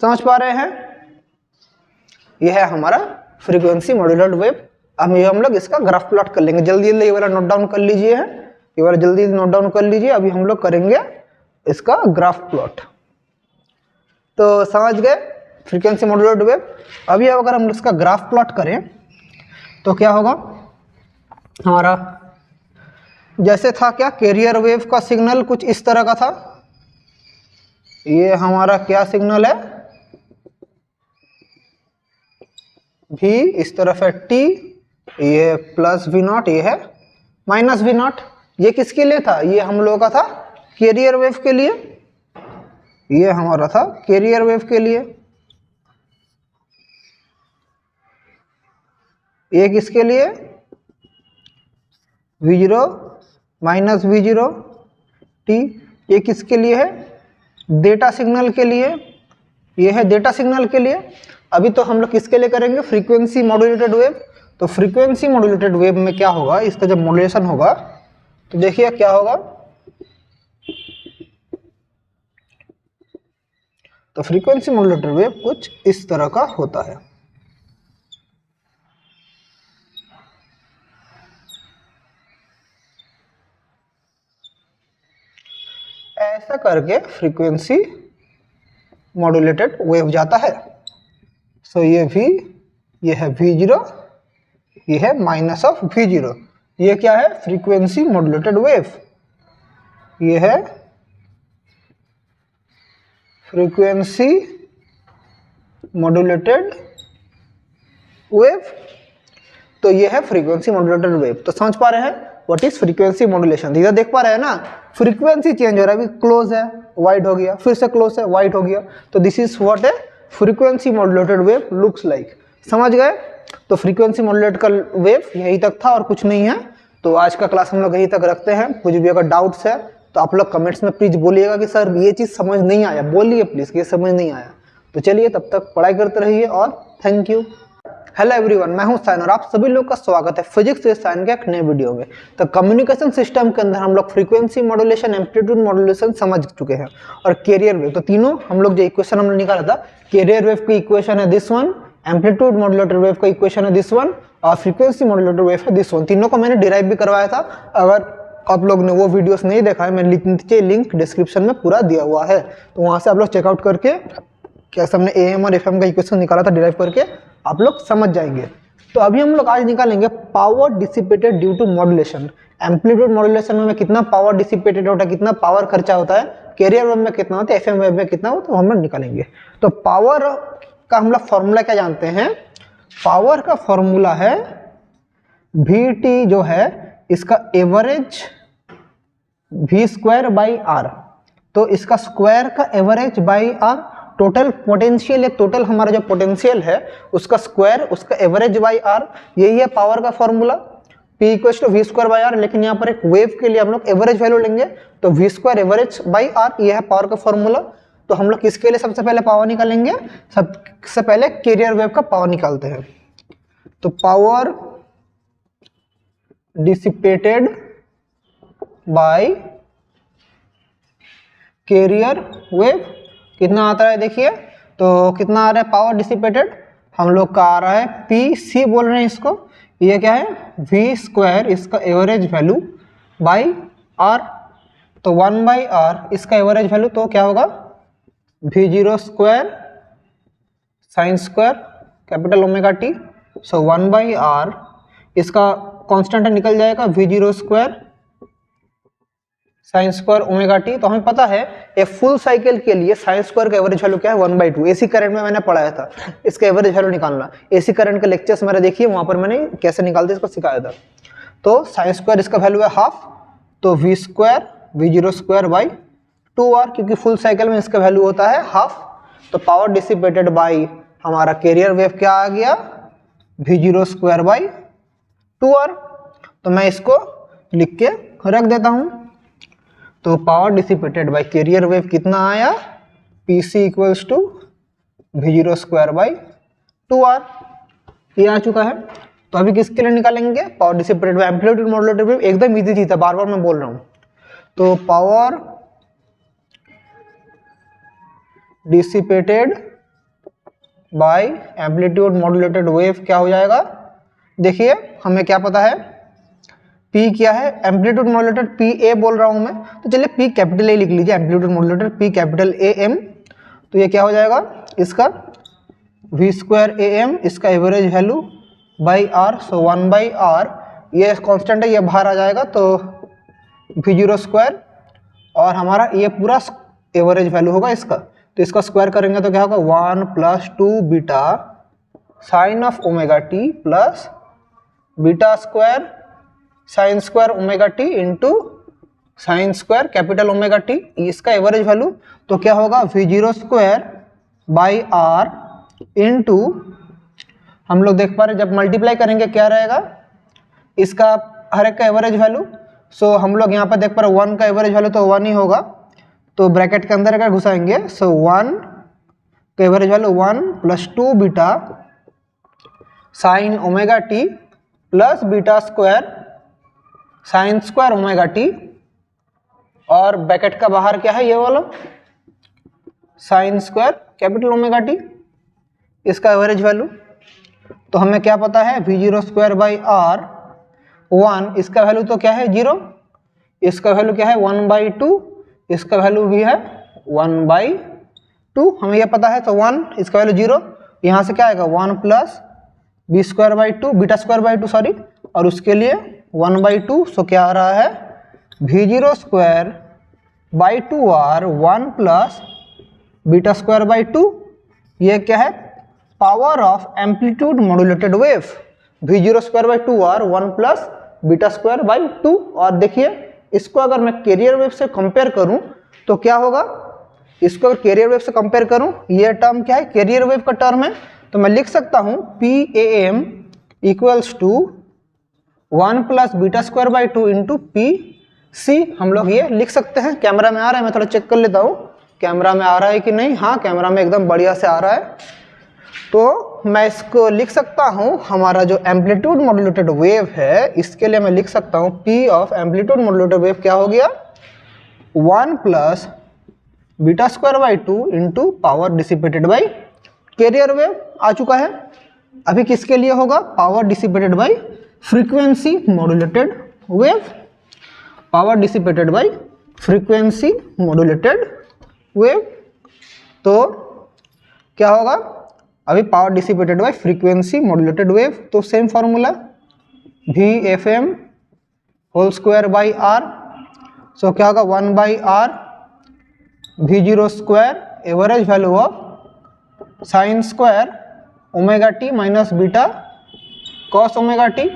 समझ पा रहे हैं? यह है हमारा फ्रीक्वेंसी मॉड्यूलेटेड वेव। अब ये हम लोग इसका ग्राफ प्लॉट कर लेंगे। जल्दी जल्दी ये वाला नोट डाउन कर लीजिए, ये वाला जल्दी नोट डाउन कर लीजिए। अभी हम लोग करेंगे इसका ग्राफ प्लॉट। तो समझ गए फ्रीक्वेंसी मॉड्यूलेटेड वेव। अभी अगर हम इसका ग्राफ प्लॉट करें तो क्या होगा हमारा, जैसे था क्या, कैरियर वेव का सिग्नल कुछ इस तरह का था। ये हमारा क्या सिग्नल है, v इस तरफ है t, ये प्लस वी नॉट, ये है माइनस वी नॉट। ये किसके लिए था, ये हम लोगों का था कैरियर वेव के लिए। ये हमारा था कैरियर वेव के लिए। ये किसके लिए, v0 माइनस v0 t। ये किसके लिए है, डेटा सिग्नल के लिए। ये है डेटा सिग्नल के लिए। अभी तो हम लोग किसके लिए करेंगे, फ्रीक्वेंसी मॉड्यूलेटेड वेव। तो फ्रीक्वेंसी मॉड्यूलेटेड वेव में क्या होगा, इसका जब मॉड्यूलेशन होगा तो देखिए क्या होगा। तो फ्रीक्वेंसी मॉड्यूलेटेड वेव कुछ इस तरह का होता है। ऐसा करके फ्रीक्वेंसी मॉड्यूलेटेड वेव जाता है। सो ये v, ये है v0, ये है माइनस ऑफ v0। ये क्या है, फ्रीक्वेंसी मॉड्यूलेटेड वेव। ये है फ्रीक्वेंसी मॉड्यूलेटेड वेव। तो ये है फ्रीक्वेंसी मॉड्यूलेटेड वेव। तो समझ पा रहे हैं व्हाट इज फ्रीक्वेंसी मॉड्यूलेशन। इधर देख पा रहे हैं ना, फ्रीक्वेंसी चेंज हो रहा है। अभी क्लोज है, वाइड हो गया, फिर से क्लोज है, वाइड हो गया। तो दिस इज व्हाट है frequency modulated wave looks like. समझ गए? तो फ्रीक्वेंसी मॉड्यूलेटेड का वेव यही तक था और कुछ नहीं है। तो आज का क्लास हम लोग यही तक रखते हैं। कुछ भी अगर डाउट्स है तो आप लोग कमेंट्स में प्लीज बोलिएगा कि सर ये चीज़ समझ नहीं आया, बोलिए प्लीज ये समझ नहीं आया। तो चलिए तब तक पढ़ाई करते रहिए और थैंक यू। हेलो एवरीवन, मैं हूं साइन और आप सभी लोग का स्वागत है फिजिक्स विद साइन के एक नए वीडियो में। तो कम्युनिकेशन सिस्टम के अंदर हम लोग फ्रीक्वेंसी मॉड्यूलेशन, एम्पलीट्यूड मॉड्यूलेशन समझ चुके हैं और कैरियर वेव। तो तीनों हम लोग जो इक्वेशन हमने निकाला था, कैरियर वेव की इक्वेशन है this one, amplitude modulated wave का इक्वेशन है दिस वन और फ्रीक्वेंसी मॉड्यूलेटेड वेव है दिस वन। तीनों को मैंने डिराइव भी करवाया था। अगर आप लोग ने वो वीडियोस नहीं देखा है, मैंने नीचे लिंक डिस्क्रिप्शन में पूरा दिया हुआ है, तो वहां से आप लोग चेकआउट करके कैसे हमने AM और FM का इक्वेशन निकाला था डिराइव करके आप लोग समझ जाएंगे। तो अभी हम लोग आज निकालेंगे power dissipated due to modulation. Amplitude modulation में कितना पावर डिसिपेटेड होता है, कितना पावर खर्चा होता है, कैरियर वेव में कितना होता है, FM वेव में कितना होता है, तो हम लोग निकालेंगे। तो पावर का हम लोग फॉर्मूला क्या जानते हैं, पावर का फॉर्मूला है VT जो है इसका average V square by R। तो इसका स्क्वायर का average by R, total potential या टोटल हमारा जो पोटेंशियल है उसका स्क्वायर, उसका एवरेज बाई R, यही है पावर का formula. P equals to V square by R। लेकिन यहाँ पर एक वेव के लिए हम लोग एवरेज वैल्यू लेंगे, तो V square average by R, यह है पावर का फॉर्मूला। तो हम लोग किसके लिए सबसे पहले पावर निकालेंगे, सबसे पहले कैरियर वेव का पावर निकालते हैं। तो power dissipated by carrier wave कितना आता है देखिए। तो कितना आ रहा है पावर डिसिपेटेड, हम लोग का आ रहा है PC बोल रहे हैं इसको। ये क्या है, V स्क्वायर इसका एवरेज वैल्यू बाई R। तो 1 बाई R इसका एवरेज वैल्यू, तो क्या होगा V0 square sine square capital omega T। So 1 by R इसका कांस्टेंट निकल जाएगा V0 square sine square omega T। तो हमें पता है एक फुल साइकिल के लिए साइन स्क्वायर का एवरेज वैल्यू क्या है 1/2। AC करंट में मैंने पढ़ाया था इसका एवरेज वैल्यू निकालना। AC करंट के लेक्चर्स मेरे देखिए, वहां पर मैंने कैसे निकालते इसको सिखाया था। तो साइन स्क्वायर इसका वैल्यू है हाफ तो V square V zero square by 2r, क्योंकि फुल साइकिल में इसका वैल्यू होता है हाफ। तो पावर डिसिपेटेड बाई हमारा कैरियर वेव क्या आ गया, we zero square by 2r। तो मैं इसको लिख के रख देता हूं। तो power dissipated by carrier wave कितना आया, P C equals to V zero square by 2r। ये आ चुका है। तो अभी किसके लिए निकालेंगे, power dissipated by amplitude modulated wave. एकदम इजी चीज है, बार बार मैं बोल रहा हूं। तो power dissipated by amplitude modulated wave क्या हो जाएगा, देखिए हमें क्या पता है, P क्या है, एम्पलीट्यूड मॉड्यूलेटेड पी ए बोल रहा हूं मैं, तो चलिए P कैपिटल ए लिख लीजिए, amplitude modulated P capital A M. तो ये क्या हो जाएगा, इसका V स्क्वायर ए एम, इसका average value by R, so 1 by R, ये कांस्टेंट है, ये बाहर आ जाएगा। तो वी जीरो स्क्वायर और हमारा ये पूरा एवरेज वैल्यू होगा इसका। तो इसका स्क्वायर करेंगे तो क्या होगा, 1 plus 2 beta sine of omega T plus beta square sine square omega T into sine square capital omega T, इसका एवरेज वैल्यू। तो क्या होगा, V zero square by R into, हम लोग देख पा रहे हैं जब मल्टीप्लाई करेंगे क्या रहेगा, इसका हर एक का एवरेज वैल्यू। सो हम लोग यहाँ पर देख पा रहे 1 का एवरेज वैल्यू तो 1 ही होगा, तो ब्रैकेट के अंदर अगर घुसाएंगे, सो 1 का average value 1 plus 2 beta sine omega T plus beta square sine square omega T, और ब्रैकेट का बाहर क्या है, ये वाला sine square capital omega T, इसका एवरेज वैल्यू। तो हमें क्या पता है, V zero square by R 1, इसका वैल्यू तो क्या है 0, इसका वैल्यू क्या है 1 बाई 2, इसका वैल्यू भी है 1 बाई 2, हमें यह पता है। तो 1, इसका वैल्यू 0, यहाँ से क्या आएगा 1 plus B square by 2, beta square by 2 sorry, और उसके लिए 1 बाई 2, सो क्या आ रहा है, V zero square by 2r 1 plus beta square by 2, ये क्या है, power of amplitude modulated wave, we zero square by 2r 1 plus beta square by 2। और देखिए इसको अगर मैं कैरियर वेव से कंपेयर करूं तो क्या होगा, इसको अगर कैरियर वेव से कंपेयर करूं, ये टर्म क्या है, कैरियर वेव का टर्म है। तो मैं लिख सकता हूं P A M equals to 1 plus beta square by 2 into P C, हम लोग ये लिख सकते हैं। कैमरा में आ रहा है, मैं थोड़ा चेक कर लेता हूँ कैमरा में आ रहा है कि नहीं। हाँ, कैमरा में एकदम बढ़िया से आ रहा है। तो मैं इसको लिख सकता हूँ, हमारा जो एम्पलीट्यूड मॉड्यूलेटेड वेव है, इसके लिए मैं लिख सकता हूँ P of amplitude modulated wave क्या हो गया, 1 plus beta square by 2 into power dissipated by carrier wave आ चुका है। अभी किसके लिए होगा, power dissipated by frequency modulated wave, power dissipated by frequency modulated wave. तो क्या होगा, अभी power dissipated by frequency modulated wave, तो same formula V F M whole square by R, so क्या होगा 1 by R we zero square average value of sine square omega T minus beta cos omega T.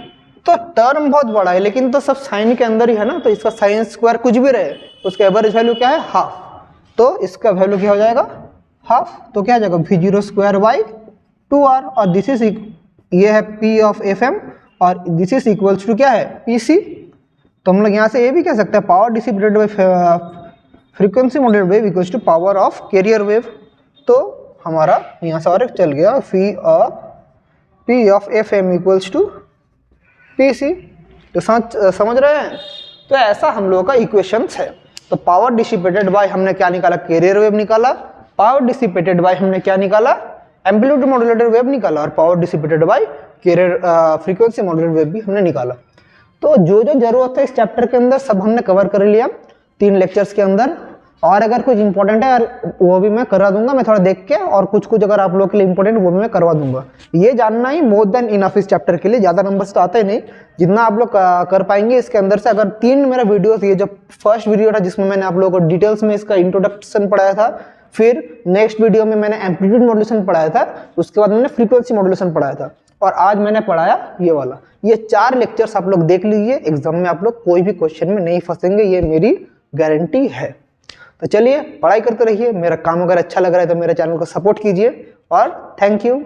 तो term बहुत बड़ा है, लेकिन तो सब साइन के अंदर ही है ना, तो इसका साइन स्क्वायर कुछ भी रहे, उसका एवरेज वैल्यू क्या है, हाफ। तो इसका वैल्यू क्या हो जाएगा, हाफ। तो क्या आ जाएगा, we zero square by 2r, और दिस इज ये है P ऑफ एफ एम, और दिस इज इक्वल्स टू क्या है, पी सी। तो हम लोग यहाँ से ये भी कह सकते हैं power dissipated by frequency modulated wave equals to power of carrier wave. तो हमारा यहाँ से और एक चल गया, P of F M equals to P C. तो समझ रहे हैं। तो ऐसा हम लोगों का इक्वेशंस है। तो पावर डिसिपेटेड बाय हमने क्या निकाला, कैरियर वेव निकाला। पावर डिसिपेटेड बाय हमने क्या निकाला, एम्पलीट्यूड मॉड्यूलेटेड वेव निकाला। और power dissipated by carrier frequency modulated wave भी हमने निकाला। तो जो जो जरूरत है इस चैप्टर के अंदर सब हमने कवर कर लिया 3 लेक्चर्स के अंदर। और अगर कुछ इंपॉर्टेंट है वो भी मैं करा दूंगा, मैं थोड़ा देख के, और कुछ कुछ अगर आप लोग के लिए इंपॉर्टेंट वो भी मैं करवा दूंगा। ये जानना ही मोर देन इनफ इस चैप्टर के लिए। ज़्यादा नंबर्स तो आते ही नहीं, जितना आप लोग कर पाएंगे इसके अंदर से। अगर 3 मेरा वीडियोस, ये जो फर्स्ट वीडियो था जिसमें मैंने आप लोगों को डिटेल्स में इसका इंट्रोडक्शन पढ़ाया था, फिर नेक्स्ट वीडियो में मैंने एम्पलीट्यूड मॉड्यूलेशन पढ़ाया था, उसके बाद मैंने फ्रीक्वेंसी मॉड्यूलेशन पढ़ाया था, और आज मैंने पढ़ाया ये वाला। ये 4 लेक्चर्स आप लोग देख लीजिए, एग्जाम में आप लोग कोई भी क्वेश्चन में नहीं फंसेंगे, ये मेरी गारंटी है। तो चलिए पढ़ाई करते रहिए। मेरा काम अगर अच्छा लग रहा है तो मेरे चैनल को सपोर्ट कीजिए और थैंक यू।